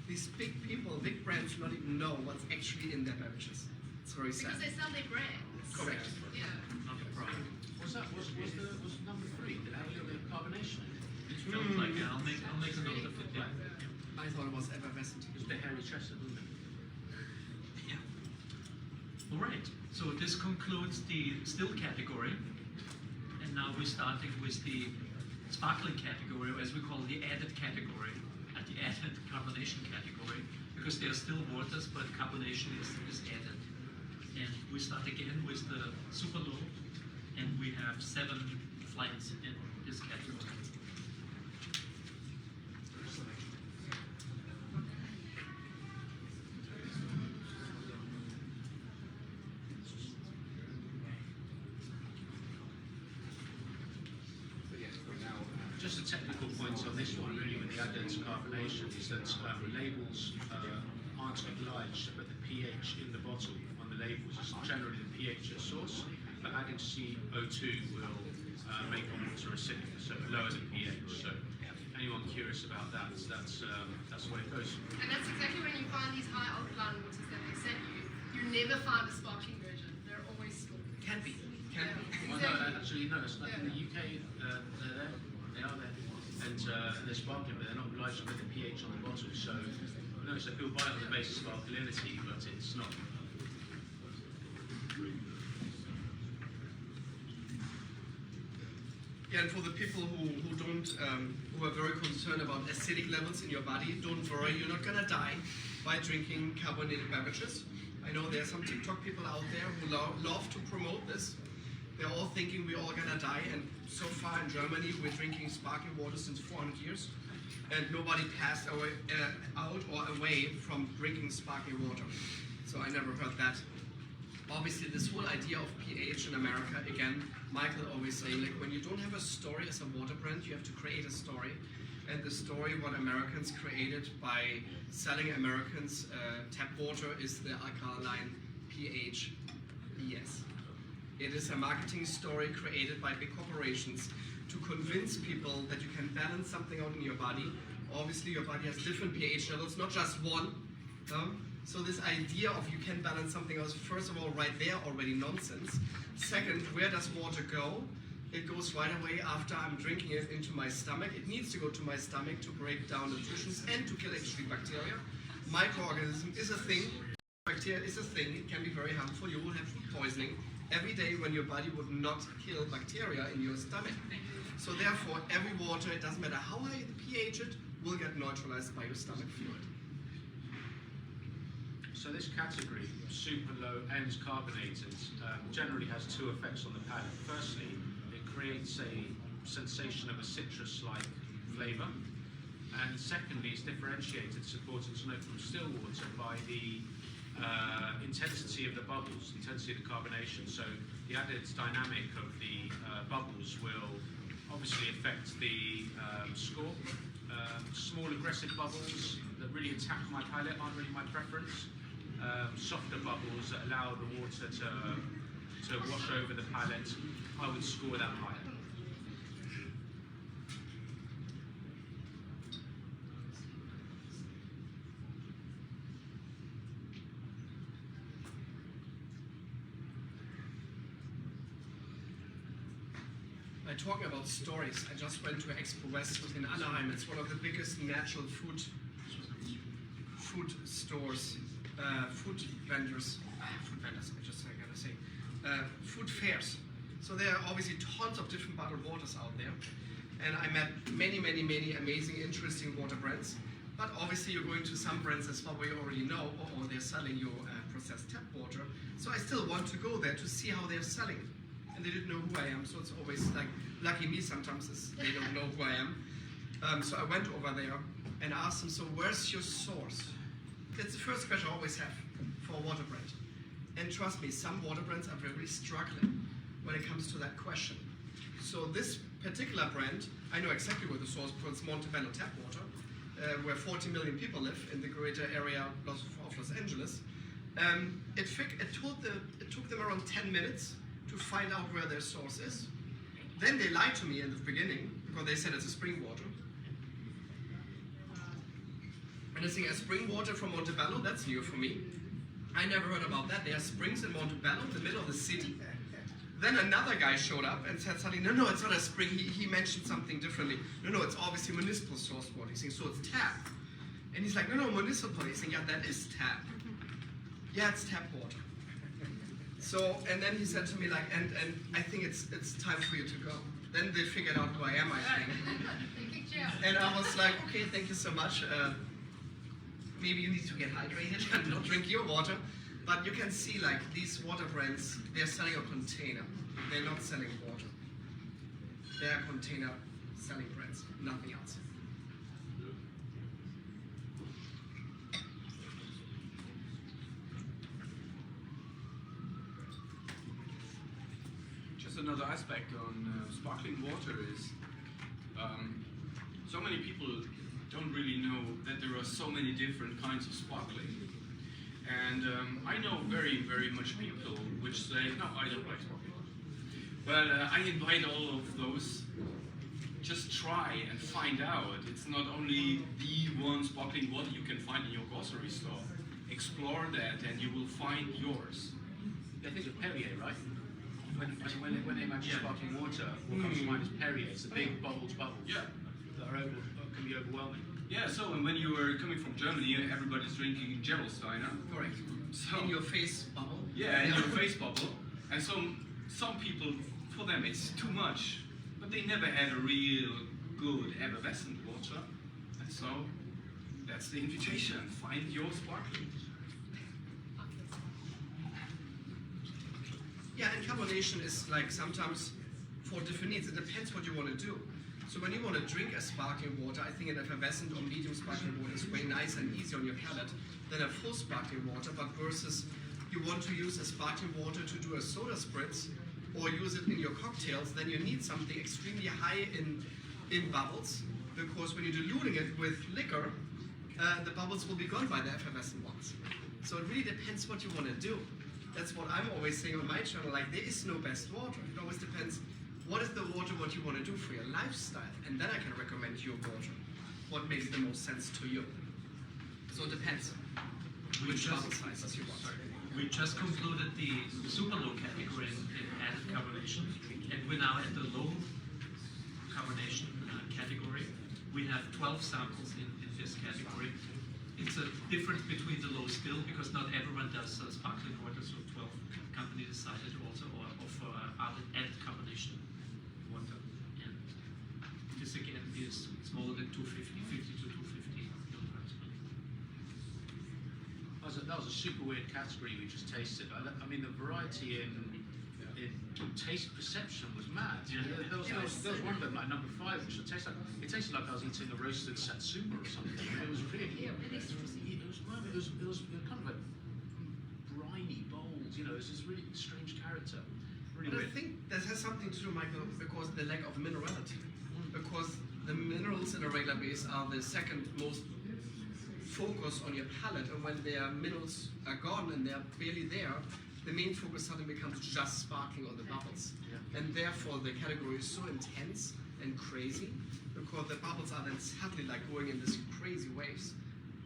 these big people, big brands do not even know what's actually in their beverages. It's very sad. Because they sell their brands. Correct. Yeah. Not a problem. Was number 3? Did it have a little bit of carbonation? It felt like I'll make a note of it. Yeah. I thought it was effervescent. It was the hairy chestnut, wasn't it? Yeah. All right. So this concludes the still category, and now we're starting with the sparkling category, or as we call the added category, the added carbonation category, because they are still waters, but carbonation is added. And we start again with the super low, and we have 7 flights in this category. Just a technical point on this one, really, with the added carbonation, is that labels aren't obliged to put the pH in the bottle on the labels. It's generally the pH at source, but adding CO2 will make the water acidic, so lower the pH. So anyone curious about that, that's the way it goes. And that's exactly when you find these high alkaline waters that they send you. You never find a sparkling version. They're always stored. Can be. Yeah, Well, no, exactly. actually, no, it's not. In the UK, they're there. They are there. And they're sparkling, but they're not obliged to put the pH on the bottle. So, no, so people buy it on the basis of alkalinity, but it's not. Yeah, and for the people who are very concerned about acidic levels in your body, don't worry, you're not gonna die by drinking carbonated beverages. I know there are some TikTok people out there who love to promote this. They're all thinking we're all gonna die, and so far in Germany we're drinking sparkling water since 400 years, and nobody passed away, out or away from drinking sparkling water. So I never heard that. Obviously, this whole idea of pH in America, again, Michael always saying, like, when you don't have a story as a water brand, you have to create a story. And the story what Americans created by selling Americans tap water is the alkaline pH ES. It is a marketing story created by big corporations to convince people that you can balance something out in your body. Obviously, your body has different pH levels, not just one. So this idea of you can balance something out is, first of all, right there already nonsense. Second, where does water go? It goes right away after I'm drinking it into my stomach. It needs to go to my stomach to break down nutrients and to kill actually bacteria. Microorganism is a thing. Bacteria is a thing. It can be very harmful. You will have food poisoning every day when your body would not kill bacteria in your stomach. So therefore, every water, it doesn't matter how high the pH it, will get neutralized by your stomach fluid. So this category, super low end carbonated, generally has two effects on the palate. Firstly, it creates a sensation of a citrus-like flavour. And secondly, it's differentiated, it's important to note, from still water by the intensity of the bubbles, intensity of the carbonation. So the added dynamic of the bubbles will obviously affect the score. Small aggressive bubbles that really attack my palate aren't really my preference. Softer bubbles that allow the water to wash over the palate, I would score that higher. Talking about stories, I just went to Expo West in Anaheim. It's one of the biggest natural food stores, food vendors, food fairs. So there are obviously tons of different bottled waters out there. And I met many amazing, interesting water brands. But obviously you're going to some brands as well where you already know, or they're selling your processed tap water. So I still want to go there to see how they're selling. And they didn't know who I am, so it's always like, lucky me sometimes is they don't know who I am. So I went over there and asked them, so where's your source? That's the first question I always have for a water brand. And trust me, some water brands are very struggling when it comes to that question. So this particular brand, I know exactly where the source is. It's Montebello tap water, where 40 million people live in the greater area of Los Angeles. It took them around 10 minutes to find out where their source is. Then they lied to me in the beginning because they said it's a spring water. And I think a spring water from Montebello, that's new for me. I never heard about that. There are springs in Montebello, in the middle of the city. Then another guy showed up and said suddenly, no, it's not a spring. He mentioned something differently. No, it's obviously municipal source water. He's saying, so it's tap. And he's like, no, municipal. He's saying, yeah, that is tap. Yeah, it's tap water. So, and then he said to me, like, and I think it's time for you to go. Then they figured out who I am, I think. And I was like, okay, thank you so much. Maybe you need to get hydrated and not drink your water. But you can see, like, these water brands, they're selling a container. They're not selling water. They're container selling brands, nothing else. Just another aspect on sparkling water is so many people don't really know that there are so many different kinds of sparkling. And I know very much people which say, no, I don't like sparkling water. Well, I invite all of those, just try and find out. It's not only the one sparkling water you can find in your grocery store. Explore that and you will find yours. I think of Perrier, right? When they imagine sparkling water, what comes to mind is Perrier. It's the big bubbles. Yeah. That can be overwhelming. Yeah, so and when you were coming from Germany, everybody's drinking Gerolsteiner. Correct. So, in your face bubble. Yeah, in your face bubble. And so some people, for them it's too much, but they never had a real good effervescent water. And so that's the invitation. Find your sparkling. Yeah, and carbonation is like sometimes for different needs. It depends what you want to do. So when you want to drink a sparkling water, I think an effervescent or medium sparkling water is way nicer and easier on your palate than a full sparkling water. But versus you want to use a sparkling water to do a soda spritz or use it in your cocktails, then you need something extremely high in bubbles, because when you're diluting it with liquor, the bubbles will be gone by the effervescent ones. So it really depends what you want to do. That's what I'm always saying on my channel, like there is no best water. It always depends what is the water, what you want to do for your lifestyle, and then I can recommend your water, what makes the most sense to you. So it depends which bottle sizes you want. We just concluded the super low category in added carbonation, and we're now at the low carbonation category. We have 12 samples in this category. It's there's a difference between the low still, because not everyone does sparkling water, so 12 companies decided to also offer add carbonation water. And this again is smaller than 250, 50 to 250 milligrams per liter. That was a super weird category we just tasted. I mean, the variety in taste perception was mad. Yeah. There was one of them, like number 5, which tasted like I was eating a roasted satsuma or something. It was really, it was kind of like briny bowls. You know, it's this really strange character. Really But I weird. think that has something to do, Michael, because the lack of minerality. Because the minerals in a regular base are the second most focus on your palate, and when their minerals are gone and they're barely there, the main focus suddenly becomes just sparkling on the bubbles. Yeah. And therefore the category is so intense and crazy, because the bubbles are then suddenly like going in these crazy waves,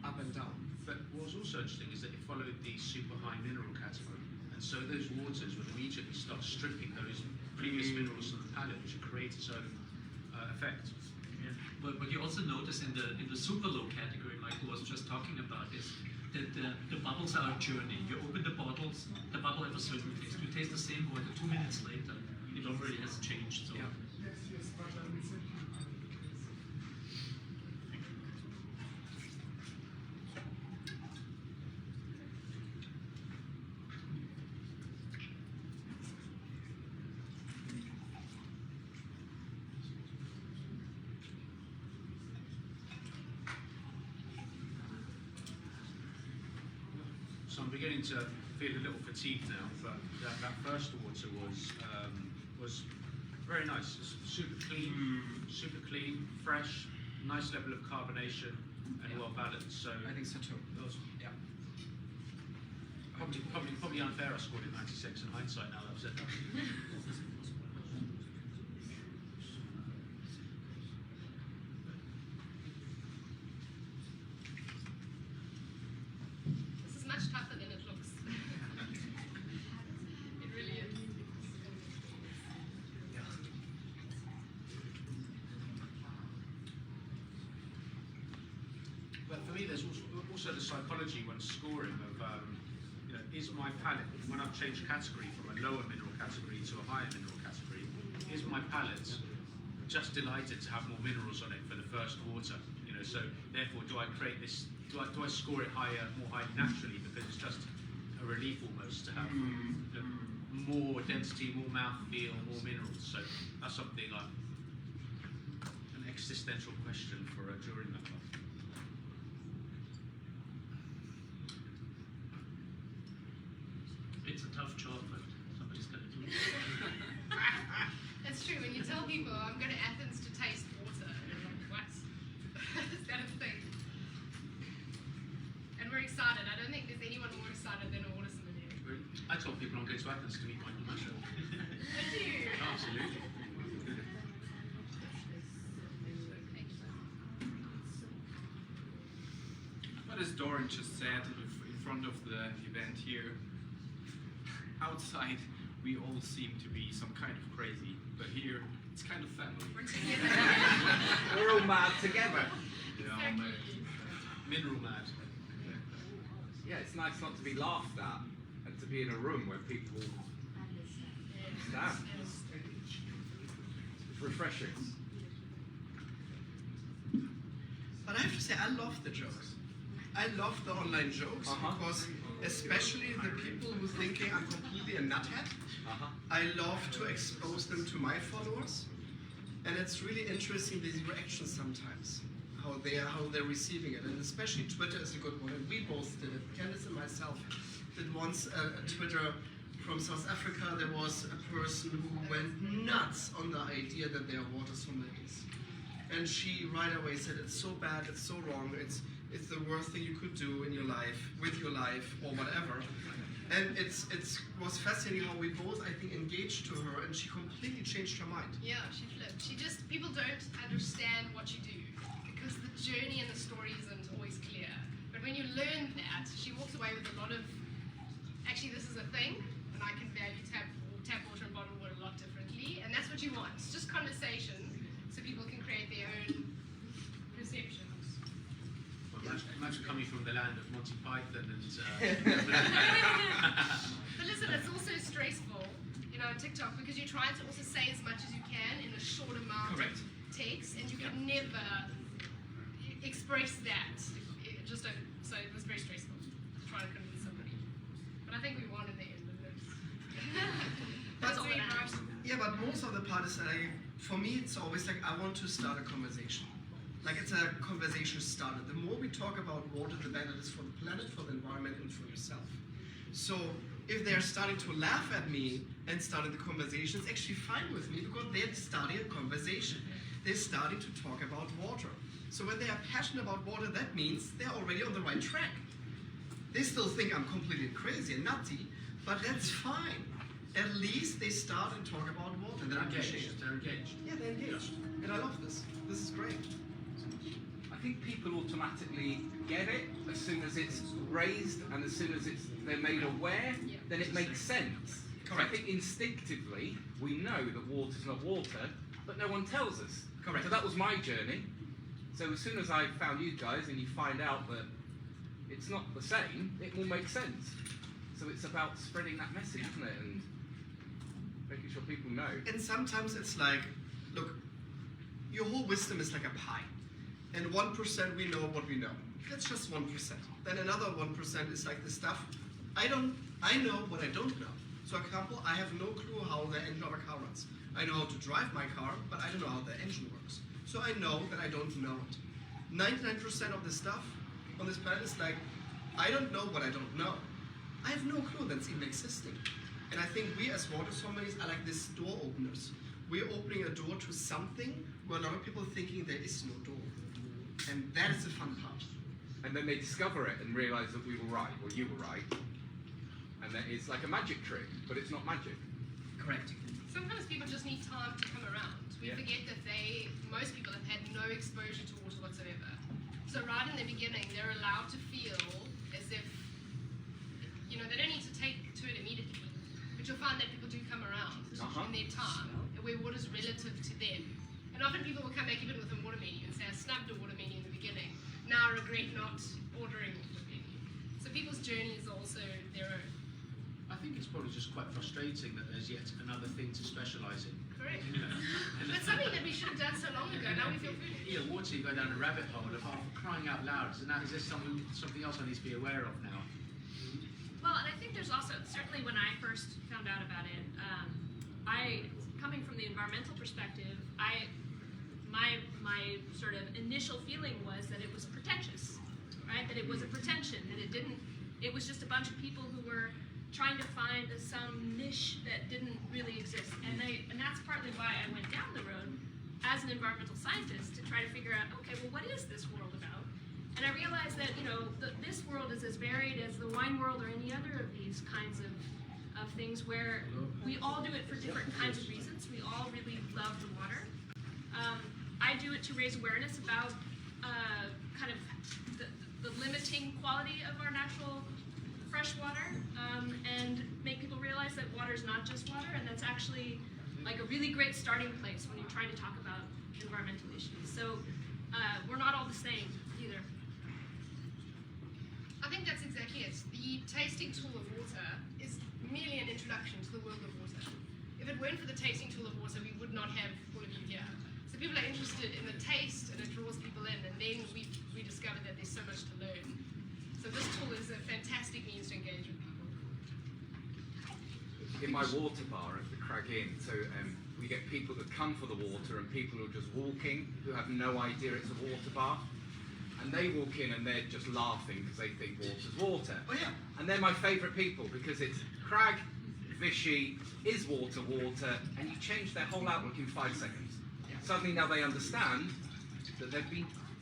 up and down. But what was also interesting is that it followed the super high mineral category, and so those waters would immediately start stripping those previous minerals from the palate, which creates its own effect. Yeah. But what you also notice in the super low category Michael was just talking about is that the bubbles are a journey. You open the bottles, the bubble has a certain taste. You taste the same water 2 minutes later, it already has changed. So. Yeah. So I'm beginning to feel a little fatigued now, but that first water was very nice. It's super clean, fresh, nice level of carbonation, and well balanced. So I think so too. it was Yeah. probably unfair I scored it 96 in hindsight now that I've said that. This is much tougher than it looks. It really is. But for me, there's also the psychology when scoring of, you know, is my palate, when I've changed category from a lower mineral category to a higher mineral category, is my palate just delighted to have more minerals on it for the first water? You know, so therefore, do I create this? Do I score it more highly naturally because it's just a relief almost to have you know, more density, more mouthfeel, more minerals? So that's something like an existential question for a jury member. It's a tough job, but somebody's got to do it. That's true. When you tell people, I'm going to Athens to taste water, they're like, what? Is that a thing? And we're excited. I don't think there's anyone more excited than a water sommelier. I told people I'm going to Athens to meet Michael Mascha. Did you? Absolutely. But as Doran just said in front of the event here, outside we all seem to be some kind of crazy, but here it's kind of family. We're together. We're all mad together. Exactly. Mineral mad. Yeah, it's nice not to be laughed at and to be in a room where people stand. It's refreshing. But I have to say, I love the jokes. I love the online jokes because, especially the people who thinking I'm completely a nuthead, I love to expose them to my followers, and it's really interesting these reactions sometimes, how they're receiving it, and especially Twitter is a good one. And we both did it. Candice and myself did once a Twitter from South Africa. There was a person who went nuts on the idea that they are water sommeliers. And she right away said, it's so bad, it's so wrong, it's the worst thing you could do in your life, with your life, or whatever. And it was fascinating how we both, I think, engaged to her, and she completely changed her mind. Yeah, she flipped. People don't understand what you do because the journey and the story isn't always clear. But when you learn that, she walks away with a lot of, actually this is a thing, and I can value tap water and bottled water a lot differently, and that's what you want. It's just conversation so people can create their own perceptions. Well, Imagine coming from the land of Monty Python and. But listen, it's also stressful, on TikTok, because you're trying to also say as much as you can in a short amount Correct. of text, and you can never express that. So it was very stressful to try to convince somebody. But I think we won in the end of it. That's all that matters. Yeah, but most of the part is for me, it's always like I want to start a conversation. Like it's a conversation starter. The more we talk about water, the better it is for the planet, for the environment, and for yourself. So if they're starting to laugh at me and starting the conversation, it's actually fine with me because they're starting a conversation. They're starting to talk about water. So when they are passionate about water, that means they're already on the right track. They still think I'm completely crazy and nutty, but that's fine. At least they start and talk about water. They're I appreciate engaged. it. They're engaged. Yeah, they're engaged. And I love this. This is great. I think people automatically get it as soon as it's raised and as soon as they're made aware, then it makes sense. Correct. I think instinctively we know that water's not water, but no one tells us. Correct. So that was my journey. So as soon as I found you guys and you find out that it's not the same, it will make sense. So it's about spreading that message, isn't it? And making sure people know. And sometimes it's like, look, your whole wisdom is like a pie. And 1% we know what we know. That's just 1%. Then another 1% is like the stuff I know what I don't know. So for example, I have no clue how the engine of a car runs. I know how to drive my car, but I don't know how the engine works. So I know that I don't know it. 99% of the stuff on this planet is like, I don't know what I don't know. I have no clue that's even existing. And I think we as water sommeliers are like these door openers. We're opening a door to something where a lot of people are thinking there is no door. And that is the fun part. And then they discover it and realise that we were right, or you were right. And that it's like a magic trick, but it's not magic. Correct. Sometimes people just need time to come around. We forget that most people have had no exposure to water whatsoever. So right in the beginning, they're allowed to feel as if, they don't need to take to it immediately. But you'll find that people do come around in their time, where water's relative to them. And often people will come back even with a water menu and say, I snubbed a water menu in the beginning. Now I regret not ordering a water menu. So people's journey is also their own. I think it's probably just quite frustrating that there's yet another thing to specialise in. Correct. And But something that we should have done so long ago, now we feel foolish. water, you go down a rabbit hole of, for crying out loud. So now is there something else I need to be aware of now? Well, and I think there's also, certainly when I first found out about it, coming from the environmental perspective, my sort of initial feeling was that it was pretentious, right? That it was a pretension, that it was just a bunch of people who were trying to find some niche that didn't really exist. And that's partly why I went down the road as an environmental scientist to try to figure out, okay, well, what is this world about? And I realized that, this world is as varied as the wine world or any other of these kinds of things where we all do it for different kinds of reasons. We all really love the water. I do it to raise awareness about kind of the limiting quality of our natural fresh water and make people realize that water is not just water, and that's actually like a really great starting place when you're trying to talk about environmental issues. So we're not all the same either. I think that's exactly it. The tasting tool of water is merely an introduction to the world of water. If it weren't for the tasting tool of water, we would not have all of you here. So people are interested in the taste, and it draws people in, and then we discovered that there's so much to learn. So this tool is a fantastic means to engage with people. In my water bar at the Crag Inn, so we get people that come for the water and people who are just walking, who have no idea it's a water bar. And they walk in and they're just laughing because they think water's water. Oh yeah. And they're my favourite people because it's Crag, Vichy, is water, and you change their whole outlook in 5 seconds. Suddenly now they understand that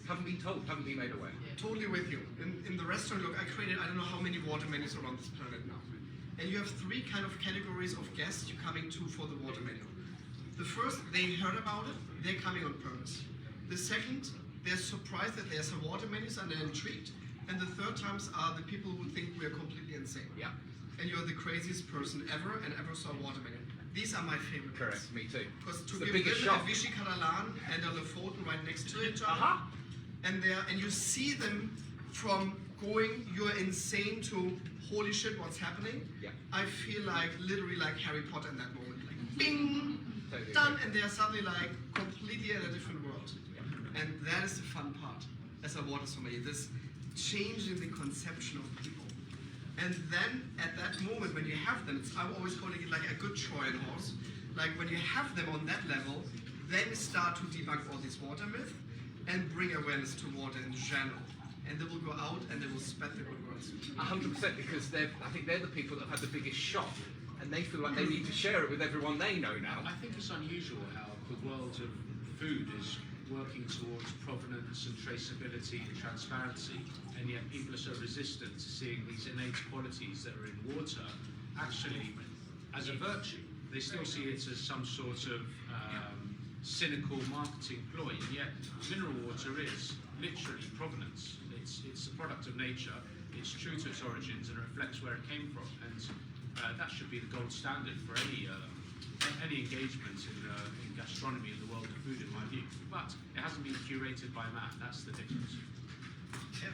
haven't been told, haven't been made aware. Totally with you. In the restaurant, look, I created, I don't know how many water menus are on this planet now. And you have 3 kind of categories of guests you're coming to for the water menu. The first, they heard about it, they're coming on purpose. The second, they're surprised that there's a water menu and they're intrigued. And the third times are the people who think we're completely insane. Yeah. And you're the craziest person ever and ever saw a water menu. These are my favorite. Correct, me too. Because to It's the give biggest them shock. a Vichy Catalan and a Le Fauten right next to each other, Uh-huh. and you see them from going you're insane to holy shit, what's happening? Yeah. I feel like literally like Harry Potter in that moment. Like bing, Totally done, agree. and they're suddenly like completely in a different world. And that is the fun part as a water sommelier, this change in the conception of people. And then at that moment when you have them, I'm always calling it like a good Trojan horse. Like when you have them on that level, then you start to debunk all these water myths and bring awareness to water in general. And they will go out and they will spread the good words. 100%, because I think they're the people that have had the biggest shock, and they feel like they need to share it with everyone they know now. I think it's unusual how the world of food is working towards provenance and traceability and transparency, and yet people are so resistant to seeing these innate qualities that are in water actually as a virtue. They still see it as some sort of cynical marketing ploy, and yet mineral water is literally provenance. It's a product of nature, it's true to its origins and it reflects where it came from, and that should be the gold standard for any engagement in gastronomy in the world of food, in my view. But it hasn't been curated by man, that's the difference. Yeah.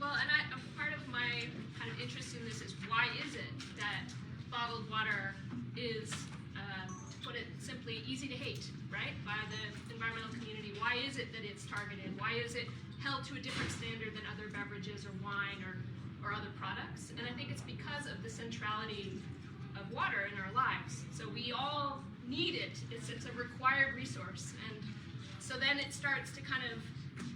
Well, and part of my kind of interest in this is why is it that bottled water is, to put it simply, easy to hate, right, by the environmental community? Why is it that it's targeted? Why is it held to a different standard than other beverages or wine or other products? And I think it's because of the centrality of water in our lives. So we all need it. It's a required resource. And so then it starts to kind of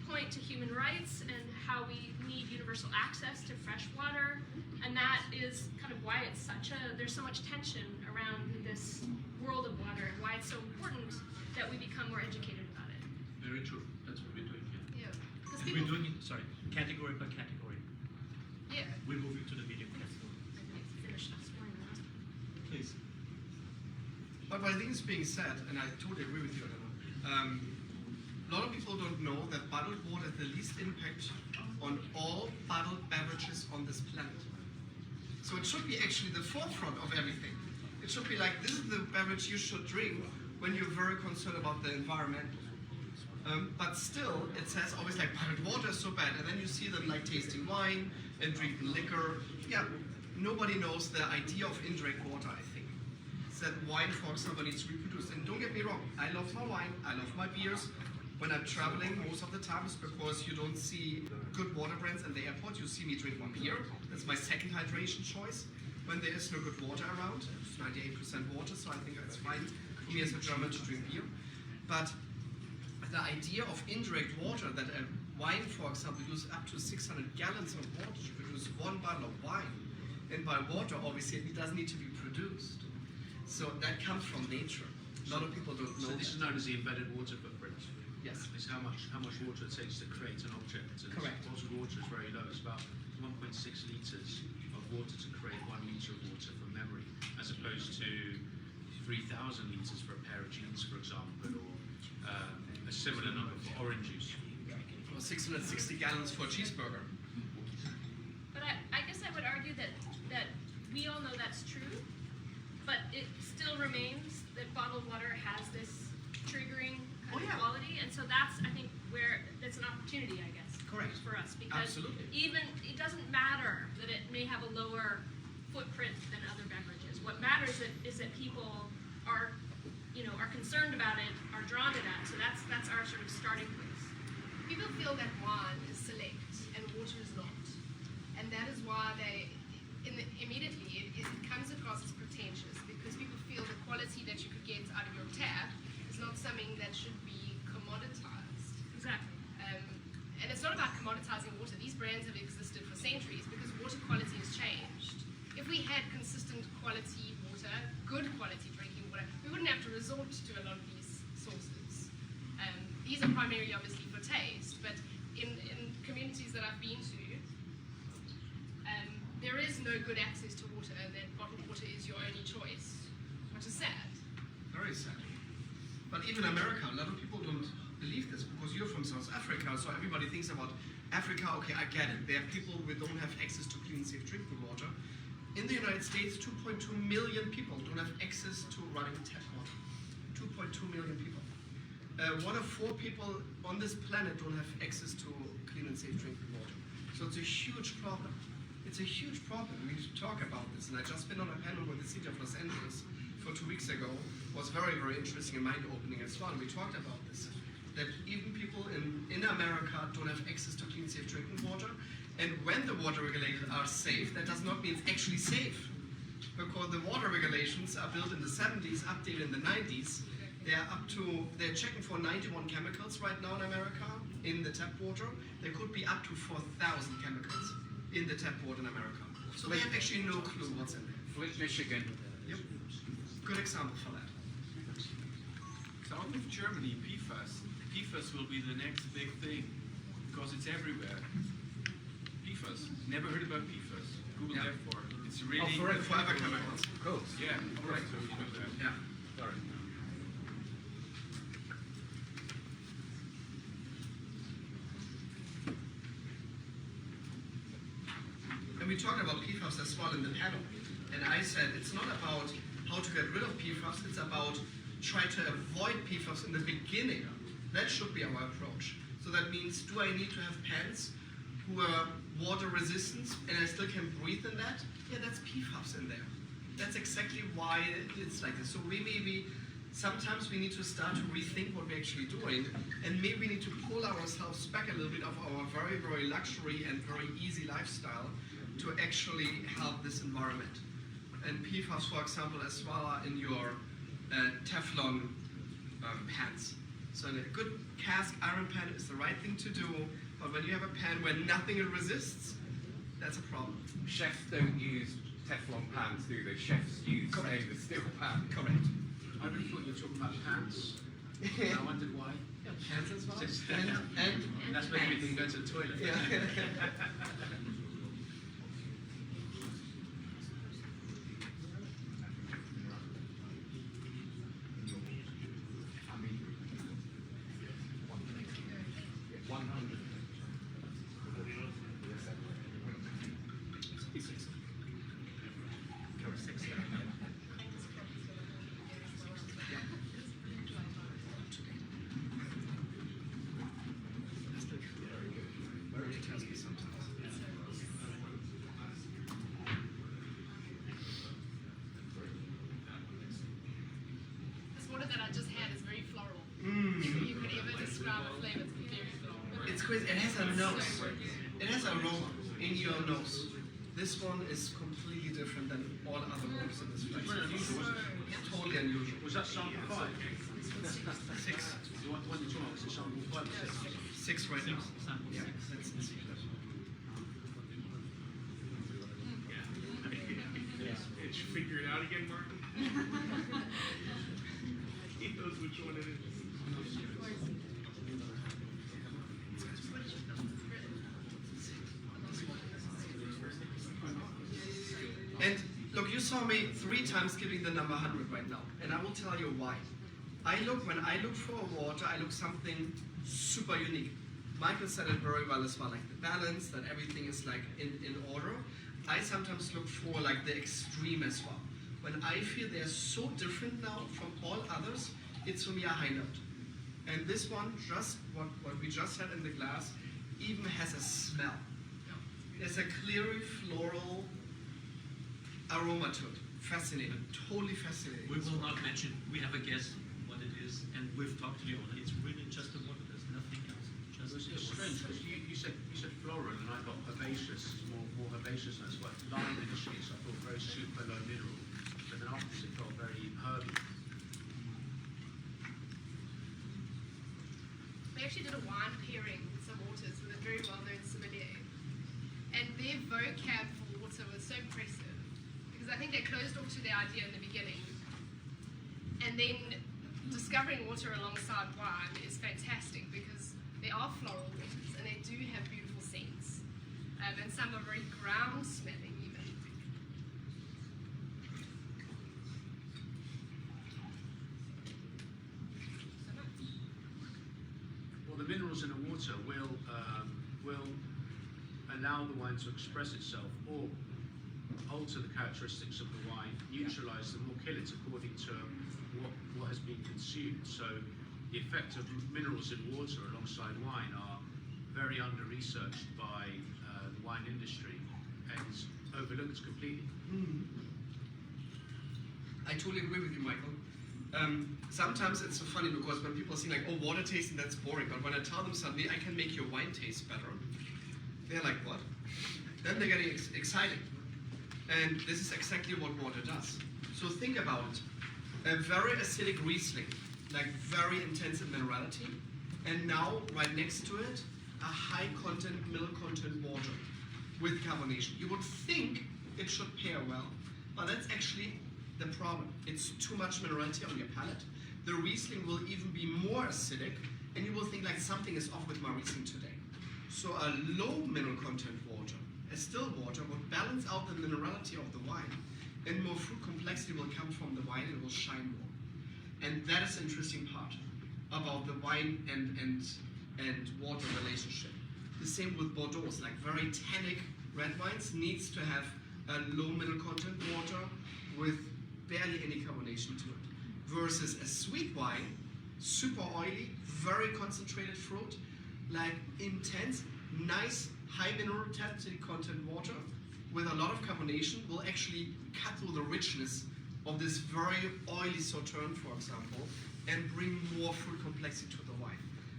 point to human rights and how we need universal access to fresh water. And that is kind of why it's there's so much tension around this world of water, and why it's so important that we become more educated about it. Very true. That's what we're doing here. Yeah. Because And we're doing it, category by category. yeah. We're moving to the medium category. Finish this one. Please. But I think it's being said, and I totally agree with you, Elena. A lot of people don't know that bottled water has the least impact on all bottled beverages on this planet. So it should be actually the forefront of everything. It should be like, this is the beverage you should drink when you're very concerned about the environment. But still, it says always like bottled water is so bad, and then you see them like tasting wine and drinking liquor. Yeah, nobody knows the idea of indirect water, I think. It's that wine, for example, needs to be produced. And don't get me wrong, I love my wine, I love my beers. When I'm traveling, most of the time it's because you don't see good water brands in the airport. You see me drink one beer. That's my second hydration choice. When there is no good water around, it's 98% water, so I think it's fine for me as a German to drink beer. But the idea of indirect water, that a wine, for example, uses up to 600 gallons of water to produce one bottle of wine. And by water, obviously, it doesn't need to be produced. So that comes from nature. A lot of people don't know So this is that. known as the embedded water footprint. Yes. It's how much water it takes to create an object. And Correct. Bottled water is very low. It's about 1.6 litres of water to create 1 litre of water from memory, as opposed to 3,000 litres for a pair of jeans, for example, or a similar number for orange juice. Or 660 gallons for a cheeseburger. But I guess I would argue that we all know that's true, but it still remains that bottled water has this triggering kind of quality, and so that's, I think, where it's an opportunity, I guess, Correct. for us, because Absolutely. even it doesn't matter that it may have a lower footprint than other beverages. What matters is that people are concerned about it, are drawn to that. So that's our sort of starting place. People feel that wine is select and water is not. And that is why immediately it comes across as pretentious, because people feel the quality that you could get out of your tap is not something that should be commoditized. Exactly. And it's not about commoditizing water. These brands have existed for centuries because water quality has changed. If we had consistent quality water, good quality drinking water, we wouldn't have to resort to a lot of these sources. These are primarily obviously for taste, but in communities that I've been to, there is no good access to water, that bottled water is your only choice, which is sad. Very sad. But even America, a lot of people don't believe this because you're from South Africa, so everybody thinks about Africa. Okay, I get it. There are people who don't have access to clean, safe drinking water. In the United States, 2.2 million people don't have access to running tap water. 2.2 million people. 1 of 4 people on this planet don't have access to clean and safe drinking water. So it's a huge problem. It's a huge problem. We need to talk about this. And I just been on a panel with the city of Los Angeles for 2 weeks ago. It was very, very interesting and mind-opening as well. And we talked about this, that even people in America don't have access to clean, safe drinking water. And when the water regulations are safe, that does not mean it's actually safe. Because the water regulations are built in the 70s, updated in the 90s. They're checking for 91 chemicals right now in America in the tap water. There could be up to 4,000 chemicals in the tap water in America. So they have actually no clue what's in there. Flint, Michigan. Yep. Good example for that. South of Germany, PFAS. PFAS will be the next big thing because it's everywhere. PFAS. Never heard about PFAS. Google Yeah. therefore. It's really Forever chemicals. Cool. yeah. All right. So you know that. Yeah. Sorry. And we talked about PFAS as well in the panel. And I said it's not about how to get rid of PFAS, it's about try to avoid PFAS in the beginning. That should be our approach. So that means, do I need to have pants who are water resistant and I still can breathe in that? Yeah, that's PFAS in there. That's exactly why it's like this. So maybe sometimes we need to start to rethink what we're actually doing, and maybe we need to pull ourselves back a little bit of our very, very luxury and very easy lifestyle to actually help this environment. And PFAS, for example, as well are in your Teflon pans. So a good cast iron pan is the right thing to do, but when you have a pan where nothing resists, that's a problem. Chefs don't use Teflon pans, do they? Chefs use Correct. stainless steel pan. Correct. I really thought you were talking about pants. I wondered why. Pans as well. Just- And That's when you can go to the toilet. yeah. I mean, 100. This water that I just had is very floral. Mm. If you could ever describe a flavor, it's very floral. It's crazy. It has a nose. It has aroma in your nose. This one is completely different than all other waters in this place. Very unusual, wasn't it? It's totally unusual. Was that sample 5? 6. The one you're talking about was it sample 5 or 6? 6 right now. Sample Yeah, six. that's the secret. Did you figure it out again, Martin? He knows which one it is. And look, you saw me 3 times giving the number 100 right now, and I will tell you why. When I look for a water, I look something super unique. Michael said it very well as well, like the balance, that everything is like in order. I sometimes look for like the extreme as well. When I feel they're so different now from all others, it's for me a high note. And this one, just what we just had in the glass, even has a smell. There's a clearly floral aroma to it. Fascinating, totally fascinating. We will not mention, we have a guess what it is, and we've talked to the owner. It's really just the water, there's nothing else. It's strange because you said floral and I got herbaceous, more herbaceous notes. But lime initially, so I thought very super low mineral, but then afterwards it felt very herby. They actually did a wine pairing with some waters with a very well-known sommelier. And their vocab for water was so impressive. Because I think they closed off to their idea in the beginning. And then discovering water alongside wine is fantastic because they are floral waters and they do have beautiful scents. And some are very ground smelling even. Well, the minerals in the water will allow the wine to express itself or alter the characteristics of the wine, neutralize them or kill it according to what has been consumed. So the effect of minerals in water alongside wine are very under-researched by wine industry and overlooked completely. I totally agree with you, Michael. Sometimes it's so funny because when people say like, oh, water tasting, that's boring. But when I tell them suddenly I can make your wine taste better, they're like, what? Then they're getting excited. And this is exactly what water does. So think about it. A very acidic Riesling, like very intense in minerality. And now, right next to it, a high content, mineral content water with carbonation. You would think it should pair well, but that's actually the problem. It's too much minerality on your palate. The Riesling will even be more acidic, and you will think like something is off with my Riesling today. So a low mineral content water, a still water, would balance out the minerality of the wine, and more fruit complexity will come from the wine and it will shine more. And that is the interesting part about the wine and water relationship. The same with Bordeaux, like very tannic red wines needs to have a low mineral content water with barely any carbonation to it. Versus a sweet wine, super oily, very concentrated fruit, like intense, nice, high mineral content water with a lot of carbonation will actually cut through the richness of this very oily Sauterne, for example, and bring more fruit complexity to the wine.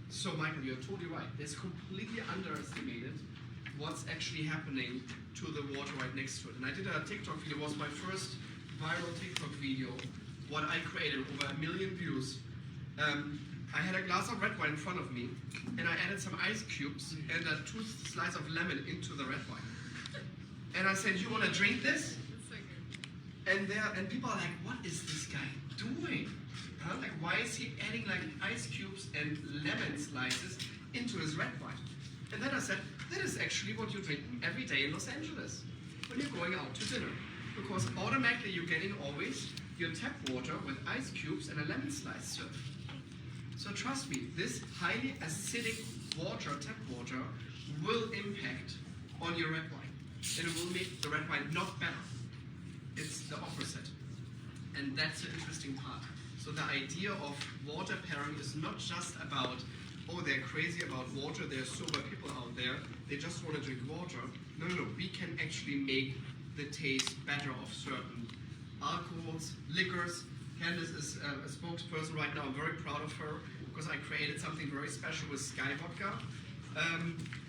So Michael, you're totally right. It's completely underestimated what's actually happening to the water right next to it. And I did a TikTok video, it was my first viral TikTok video, what I created, over 1 million views. I had a glass of red wine in front of me, and I added some ice cubes and 2 slices of lemon into the red wine. And I said, you want to drink this? That's so good. And people are like, what is this guy doing? Huh? Like, why is he adding like ice cubes and lemon slices into his red wine? And then I said, that is actually what you're drinking every day in Los Angeles when you're going out to dinner. Because automatically you're getting always your tap water with ice cubes and a lemon slice served. So trust me, this highly acidic water, tap water, will impact on your red wine. And it will make the red wine not better. It's the opposite. And that's the interesting part. So the idea of water pairing is not just about, oh, they're crazy about water, there are sober people out there, they just want to drink water. No, we can actually make the taste better of certain alcohols, liquors. Candice is a spokesperson right now. I'm very proud of her because I created something very special with Sky Vodka.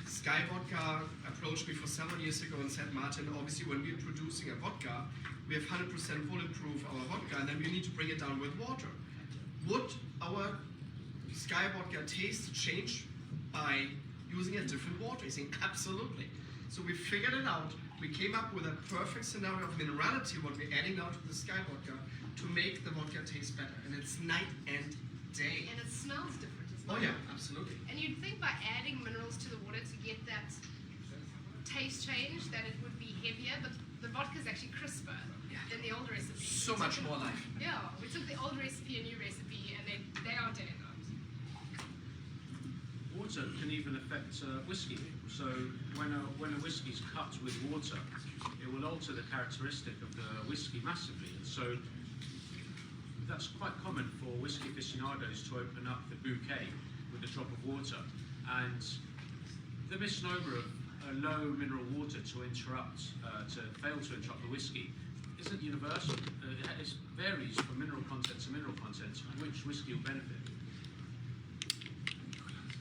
Sky Vodka approached me for several years ago and said, Martin, obviously when we're producing a vodka, we have 100% bulletproof our vodka, and then we need to bring it down with water. Would our Sky Vodka taste change by using a different water? He's saying, absolutely. So we figured it out. We came up with a perfect scenario of minerality, what we're adding now to the Sky Vodka, to make the vodka taste better. And it's night and day. And it smells different as well. Oh yeah, absolutely. And you'd think by adding minerals to the water to get that taste change that it would be heavier, but the vodka is actually crisper than the old recipe. So much more life. Yeah, we took the old recipe and new recipe, and they are dead ends. Water can even affect whiskey. So when a whiskey is cut with water, it will alter the characteristic of the whiskey massively. And so that's quite common for whiskey aficionados to open up the bouquet with a drop of water. And the misnomer of a low mineral water to fail to interrupt the whiskey isn't universal. It varies from mineral content to mineral content and which whiskey will benefit.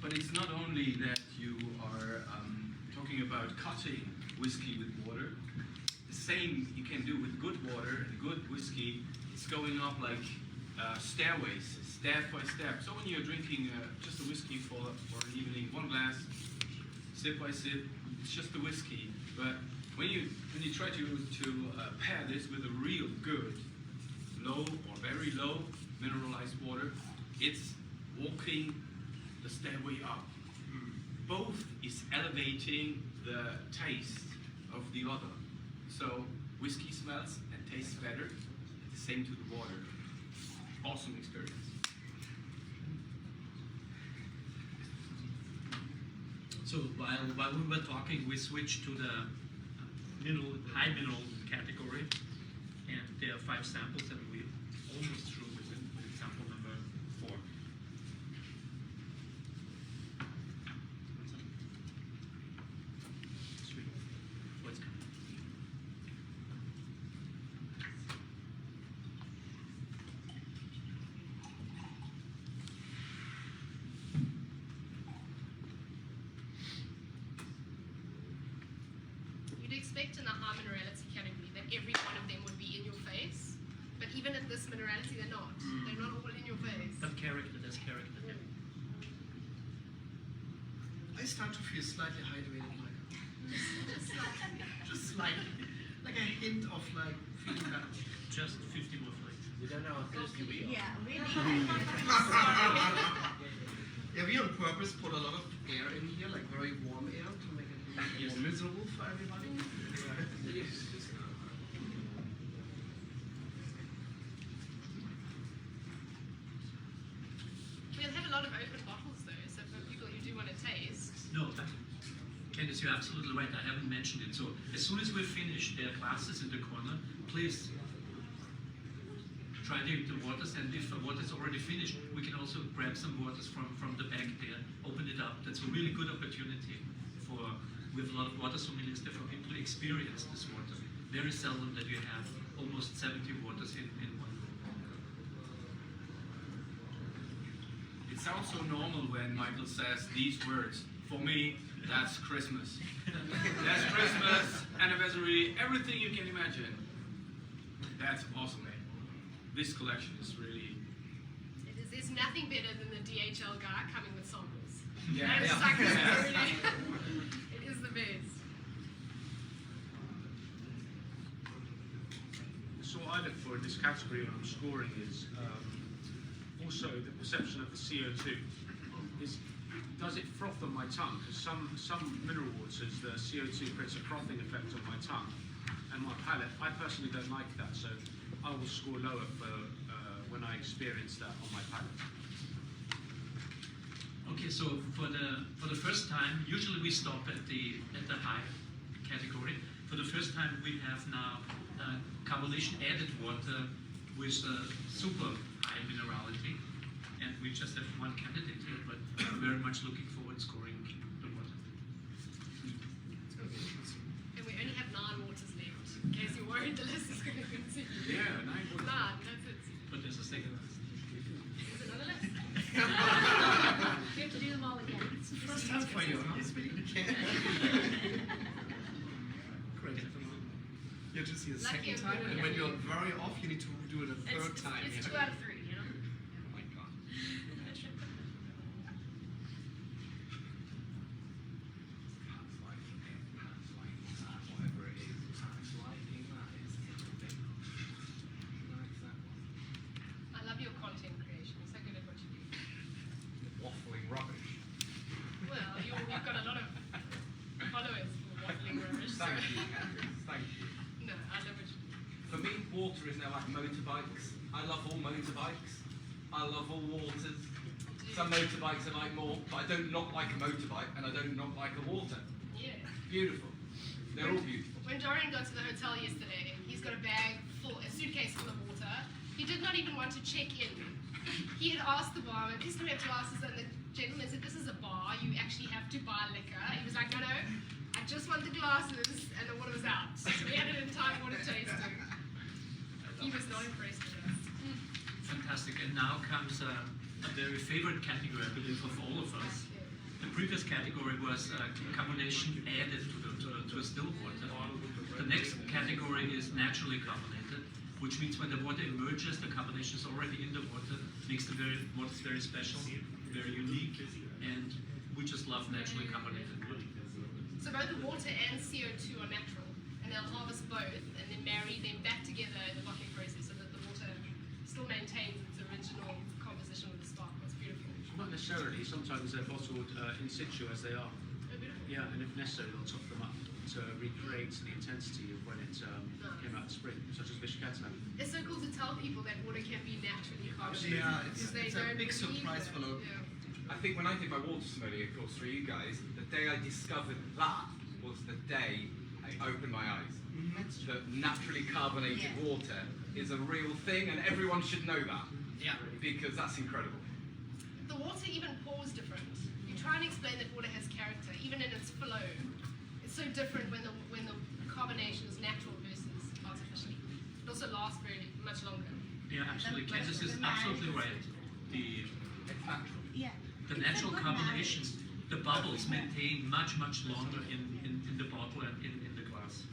But it's not only that you are talking about cutting whiskey with water. The same you can do with good water and good whiskey. It's going up like stairways, step by step. So when you're drinking just a whiskey for an evening, one glass, sip by sip, it's just the whiskey. But when you try to pair this with a real good, low or very low mineralized water, it's walking the stairway up. Both is elevating the taste of the other. So whiskey smells and tastes better. The same to the water. Awesome experience. So while we were talking, we switched to the high mineral category, and there are 5 samples, and we almost through with sample number 4. expect in the high minerality category that every one of them would be in your face, but even at this minerality, they're not. They're not all in your face. But character, there's character. I start to feel slightly hydrated, like just slightly, like a hint of like feeling better. Just 50 more flights. We don't know how thirsty we are. Yeah, really. Yeah, we on purpose put a lot of air in here, like very warm air, to make it more miserable for everybody. We'll have a lot of open bottles though, so for people who do want to taste. No, but Candice, you're absolutely right. I haven't mentioned it. So as soon as we're finished, there are glasses in the corner. Please try the waters, and if the water is already finished, we can also grab some waters from the back there, open it up. That's a really good opportunity for, we have a lot of water sommeliers there for people to experience this water. Very seldom that you have almost 70 waters in one room. It sounds so normal when Michael says these words. For me, that's Christmas. That's Christmas, anniversary, everything you can imagine. That's awesome, man. This collection is really... There's nothing better than the DHL guy coming with samples. Yeah, That's yeah. like Yeah. it is the best. So what I look for in this category when I'm scoring is also the perception of the CO2. Does it froth on my tongue? Because some mineral waters, the CO2 creates a frothing effect on my tongue and my palate. I personally don't like that, so I will score lower for when I experience that on my palate. Okay, so for the first time, usually we stop at the high category. For the first time, we have now carbonation added water with super high minerality, and we just have one candidate here, but very much looking forward to scoring the water. And we only have 9 waters left. In case you're worried, the list is going to continue. Yeah, 9 waters. 9, that's it. But there's a second. There's another list. We have to do them all again. It's the first time for you, huh? Great. You have to see the Lucky second I'm time, good and at when it. you're very off, you need to do it a third time. It's yeah. 2 out of 3, you know? Oh my god. I love your content creation. You're so good at what you do. Waffling rubbish. Well, you've got a lot of followers for waffling rubbish. So. Thank you, Candice. Thank you. No, I love what you do. For me, water is now like motorbikes. I love all motorbikes. I love all waters. Some motorbikes I like more, but I don't not like a motorbike, and I don't not like a water. Yeah. Beautiful. They're all beautiful. When Dorian got to the hotel yesterday, he's got a suitcase full of water. He did not even want to check in. He had asked the barman, please can we have glasses? And the gentleman said, this is a bar, you actually have to buy liquor. He was like, no, I just want the glasses, and the water was out. So we had an entire water tasting. He was not impressed with us. Fantastic. And now comes a very favorite category, I believe, of all of us. The previous category was carbonation added to a still water. The next category is naturally carbonated, which means when the water emerges, the carbonation is already in the water, makes the water very special, very unique, and we just love naturally carbonated water. So both the water and CO2 are natural, and they'll harvest both and then marry them back together in the bottling process so that the water still maintains its original composition with the spark. It's beautiful. Not necessarily. Sometimes they're bottled in situ as they are. Oh, beautiful. Yeah, and if necessary, they'll top them up to recreate the intensity of when it came out in spring, such as Vishkata. It's so cool to tell people that water can be naturally carbonated. Yeah, because they it's a don't big believe surprise it. for a lot of Yeah. I think when I did my water sommelier course for you guys, the day I discovered that was the day I opened my eyes. That naturally carbonated water is a real thing, and everyone should know that. Yeah. Because that's incredible. The water even pours different. You try and explain that water has character, even in its flow. It's so different when the carbonation is natural versus artificially. It also lasts very much longer. Yeah, absolutely. Candice is absolutely right. It's natural. Yeah. The natural carbonations, the bubbles maintain much longer in the bottle and in the glass.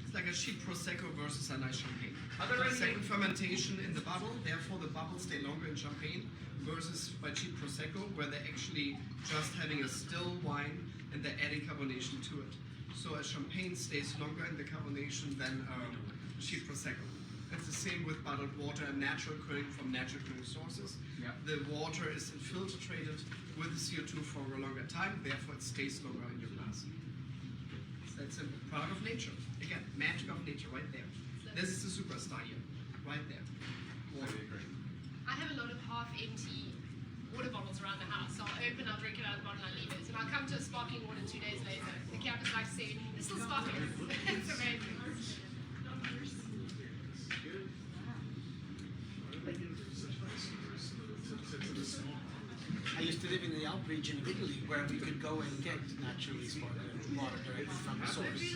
It's like a cheap prosecco versus a nice champagne. Are there any- Second fermentation in the bottle, therefore the bubbles stay longer in champagne versus by cheap prosecco, where they're actually just having a still wine and they're adding carbonation to it. So a champagne stays longer in the carbonation than a cheap prosecco. It's the same with bottled water and natural cooling from natural cooling sources. Yeah. The water is infiltrated with the CO2 for a longer time, therefore it stays longer in your glass. So that's a product of nature. Again, magic of nature right there. This is the superstar here, right there. Water. I have a lot of half-empty water bottles around the house. So I'll open, I'll drink it out of the bottle, and I leave it. And I'll come to a sparkling water 2 days later. The cap is like saying, it's still sparkling. It's amazing. I used to live in the Alp region of Italy where we could go and get naturally sparkling water directly from the source.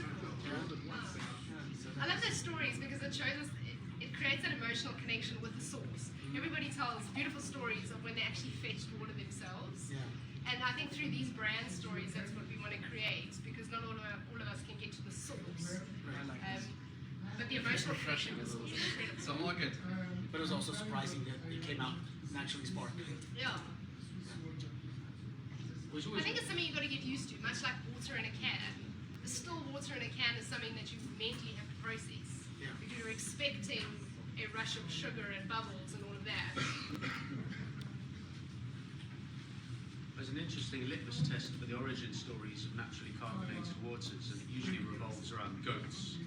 I love those stories because it shows us, it creates an emotional connection with the source. Everybody tells beautiful stories of when they actually fetched water themselves. Yeah. And I think through these brand stories, that's what we want to create because not all of us can get to the source. But the emotional connection is incredible. So all good. But it was also surprising that it came out naturally sparkling. Yeah. I think it's something you've got to get used to, much like water in a can. The still water in a can is something that you mentally have to process. Yeah. Because you're expecting a rush of sugar and bubbles and all of that. There's an interesting litmus test for the origin stories of naturally carbonated waters, and it usually revolves around goats.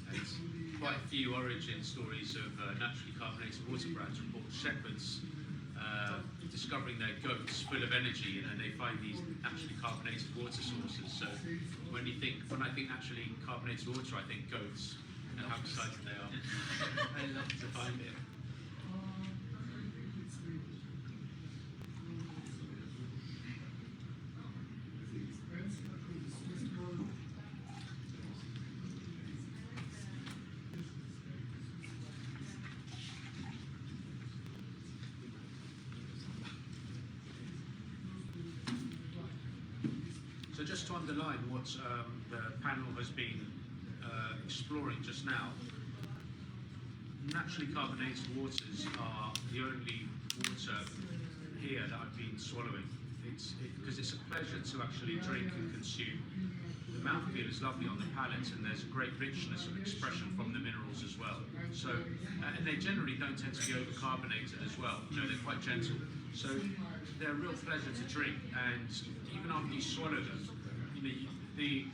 And quite a few origin stories of naturally carbonated water brands report shepherds discovering their goats full of energy, and then they find these naturally carbonated water sources. So when I think naturally carbonated water, I think goats and how excited they are to find it. So just to underline what the panel has been exploring just now, naturally carbonated waters are the only water here that I've been swallowing. Because it's a pleasure to actually drink and consume. The mouthfeel is lovely on the palate, and there's a great richness of expression from the minerals as well. So, and they generally don't tend to be overcarbonated as well. You know, they're quite gentle. So they're a real pleasure to drink, and even after you swallow them, you know, the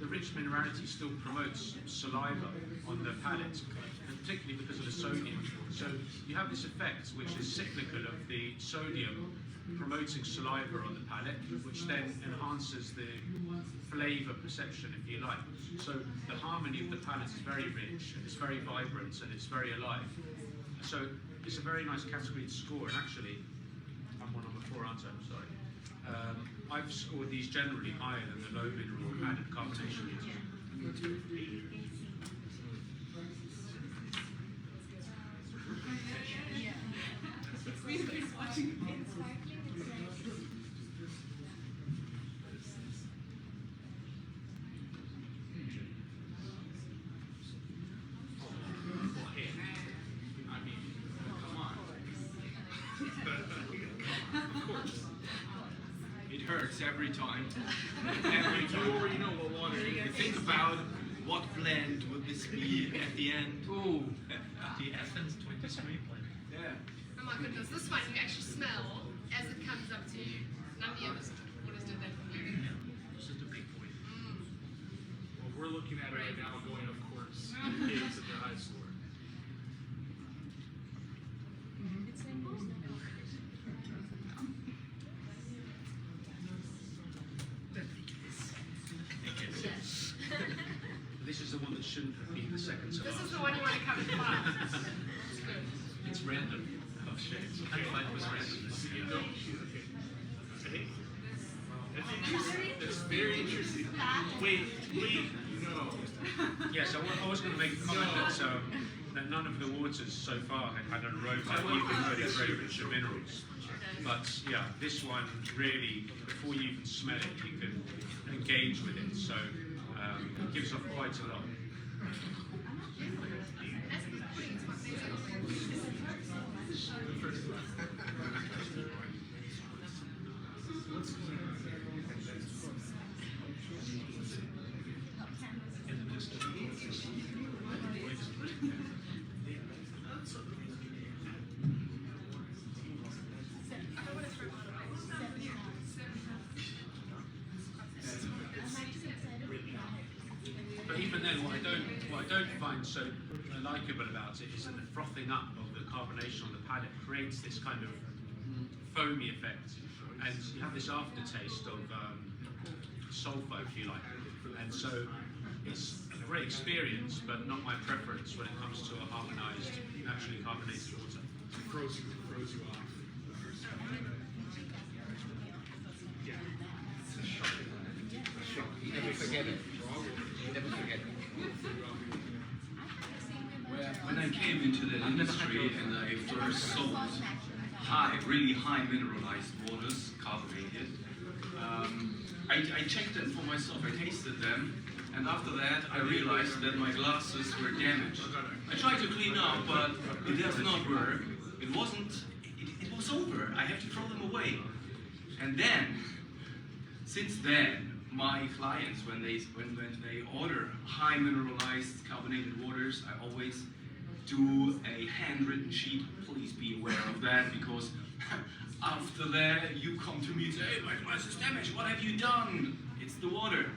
rich minerality still promotes saliva on the palate, and particularly because of the sodium. So you have this effect, which is cyclical, of the sodium promoting saliva on the palate, which then enhances the flavour perception, if you like. So the harmony of the palate is very rich, and it's very vibrant, and it's very alive. So it's a very nice category to score, and actually, I'm on number 4, aren't I? I'm sorry. I've scored these generally higher than the low mineral added carbonation users. It hurts every time. Every time. You already know what water is. You think about what blend would this be at the end. Ooh. The Athens 23 blend. Yeah. Oh my goodness, this one you actually smell as it comes up to you. None of the others waters did that for you. This is the big boy. Well, we're looking at it right now, going, of course, kids at their high score. This is the one that shouldn't have been the second to This last. is the one you want to come and find. It's random. Oh shit. I find it was random. That's very interesting. Wait, no. Yes, I was going to make a comment that none of the waters so far had an aroma, even though it's very rich in minerals. But yeah, this one really, before you even smell it, you can engage with it. So gives off quite a lot. But even then, what I don't find so likeable about it is that the frothing up of the carbonation on the palate creates this kind of foamy effect, and you have this aftertaste of sulfur, if you like. And so it's a great experience, but not my preference when it comes to a harmonized, naturally carbonated water. It throws you off. Yeah. It's a shock. You never forget it. You never forget it. When I came into the industry and I first sold really high mineralized waters, carbonated, I checked them for myself, I tasted them, and after that I realized that my glasses were damaged. I tried to clean up, but it does not work. It was over. I have to throw them away. And then, since then, my clients, when they order high mineralized carbonated waters, I always do a handwritten sheet. Please be aware of that, because after that you come to me and say, hey, my glass is damaged, what have you done? It's the water.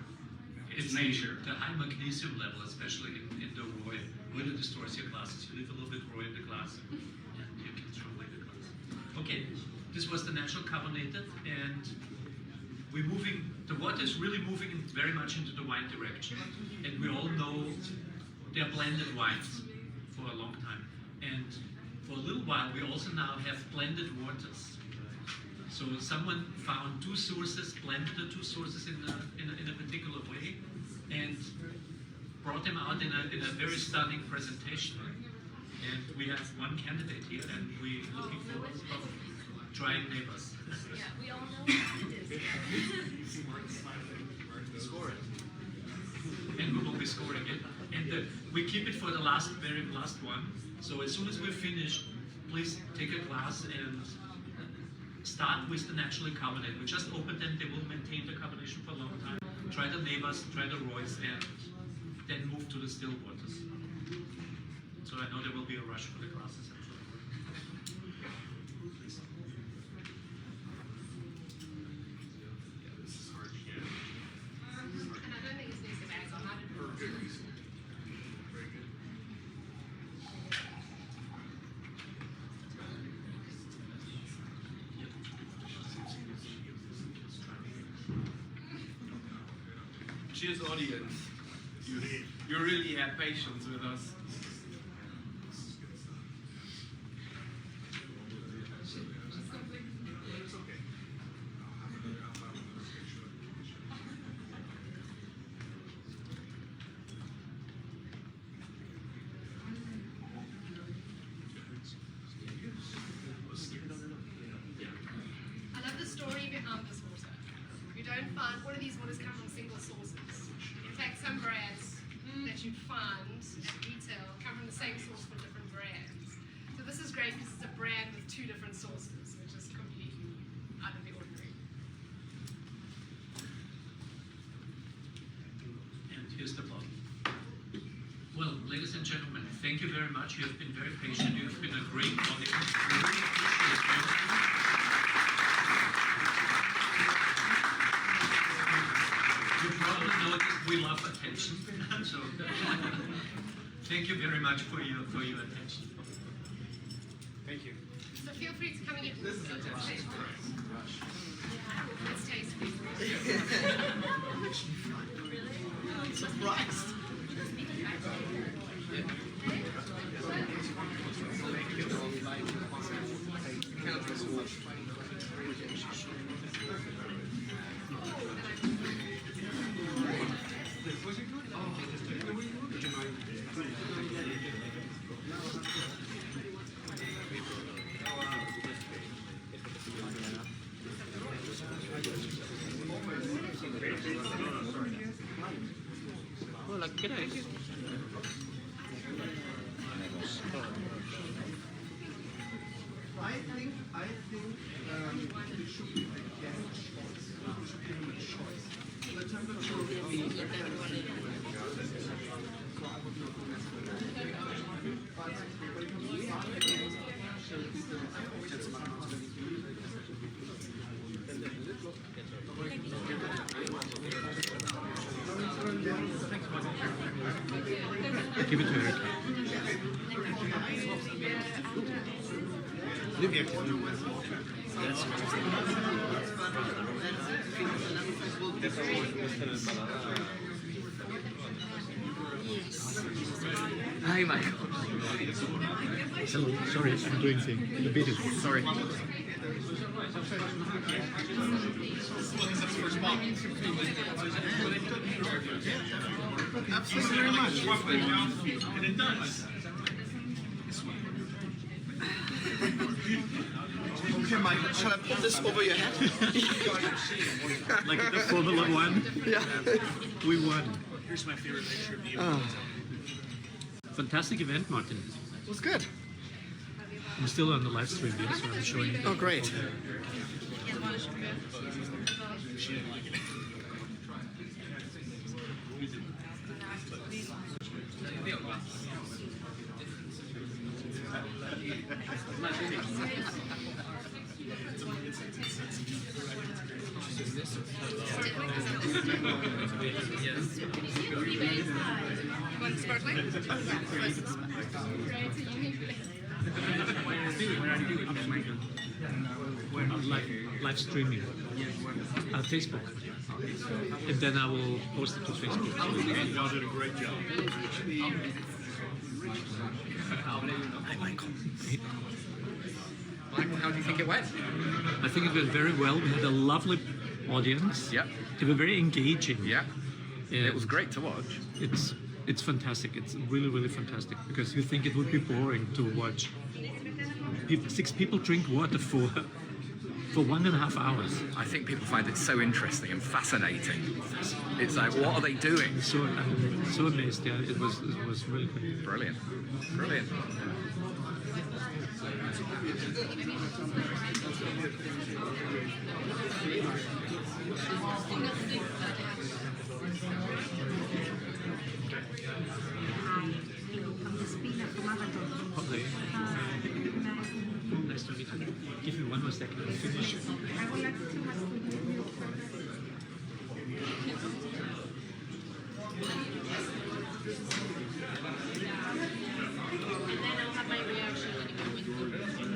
It's nature. The high magnesium level, especially in the roy, really destroys your glasses. You leave a little bit roy in the glass, and you can throw away the glass. Okay, this was the natural carbonated, and we're moving, the water is really moving very much into the wine direction. And we all know they're blended wines for a long time. And for a little while, we also now have blended waters. So someone found two sources, blended the two sources in a particular way, and brought them out in a very stunning presentation. And we have one candidate here, and we're looking forward to trying neighbors. Yeah, we all know what it is. Score it. And we will be scoring it. And we keep it for the very last one. So as soon as we're finished, please take a glass and start with the naturally carbonated. We just open them, they will maintain the carbonation for a long time. Try the neighbors, try the roys, and then move to the still waters. So I know there will be a rush for the glasses. Please. And I don't think it's needs the bags on that. For good reason. Very good. Cheers, audience. You really had patience with us. I love the story behind this water. You don't find all of these waters come from single sources. In fact, some brands that you'd find at retail come from the same source from different brands. So this is great because it's a brand with two different sources, which is completely out of the ordinary. And here's the bottle. Well, ladies and gentlemen, thank you very much. You have been very patient. You have been a great audience. We really appreciate you. You probably noticed we love attention. So thank you very much for your attention. Thank you. So feel free to come and get this. Let's taste it. Surprised. I think it should be again a choice. It should be a choice. The temperature will be Give it to Eric. Hi, Michael. Hello, sorry, I'm doing the video. Sorry. absolutely very much. And it does. Okay, Michael, shall I put this over your head? Like the Formula One, Yeah. we won. Here's my favorite picture of you. Fantastic event, Martin. It was good. I'm still on the live stream here, so I'm showing you. Oh, great. Live streaming on Facebook, and then I will post it to Facebook. Y'all did a great job. Michael, how do you think it went? I think it went very well. We had a lovely audience. Yep. They were very engaging. Yeah. And It was great to watch. It's fantastic. It's really, really fantastic because you think it would be boring to watch six people drink water for 1.5 hours. I think people find it so interesting and fascinating. It's like, what are they doing? So I'm so amazed. Yeah, it was really good. Brilliant. Brilliant. Okay. Nice to meet you. Give me one more second to finish. And then I'll have my reaction when you go with them.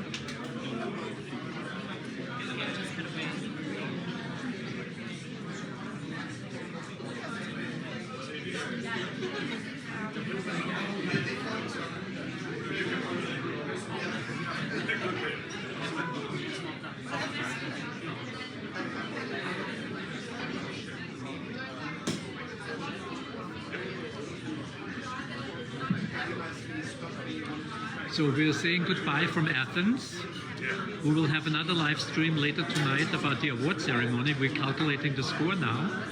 So we are saying goodbye from Athens. We will have another live stream later tonight about the award ceremony. We're calculating the score now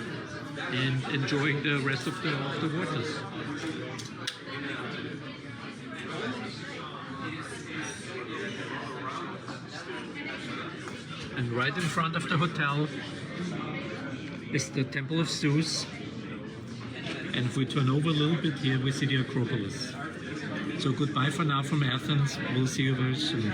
and enjoying the rest of the waters. And right in front of the hotel is the Temple of Zeus. And if we turn over a little bit here, we see the Acropolis. So goodbye for now from Athens. We'll see you very soon.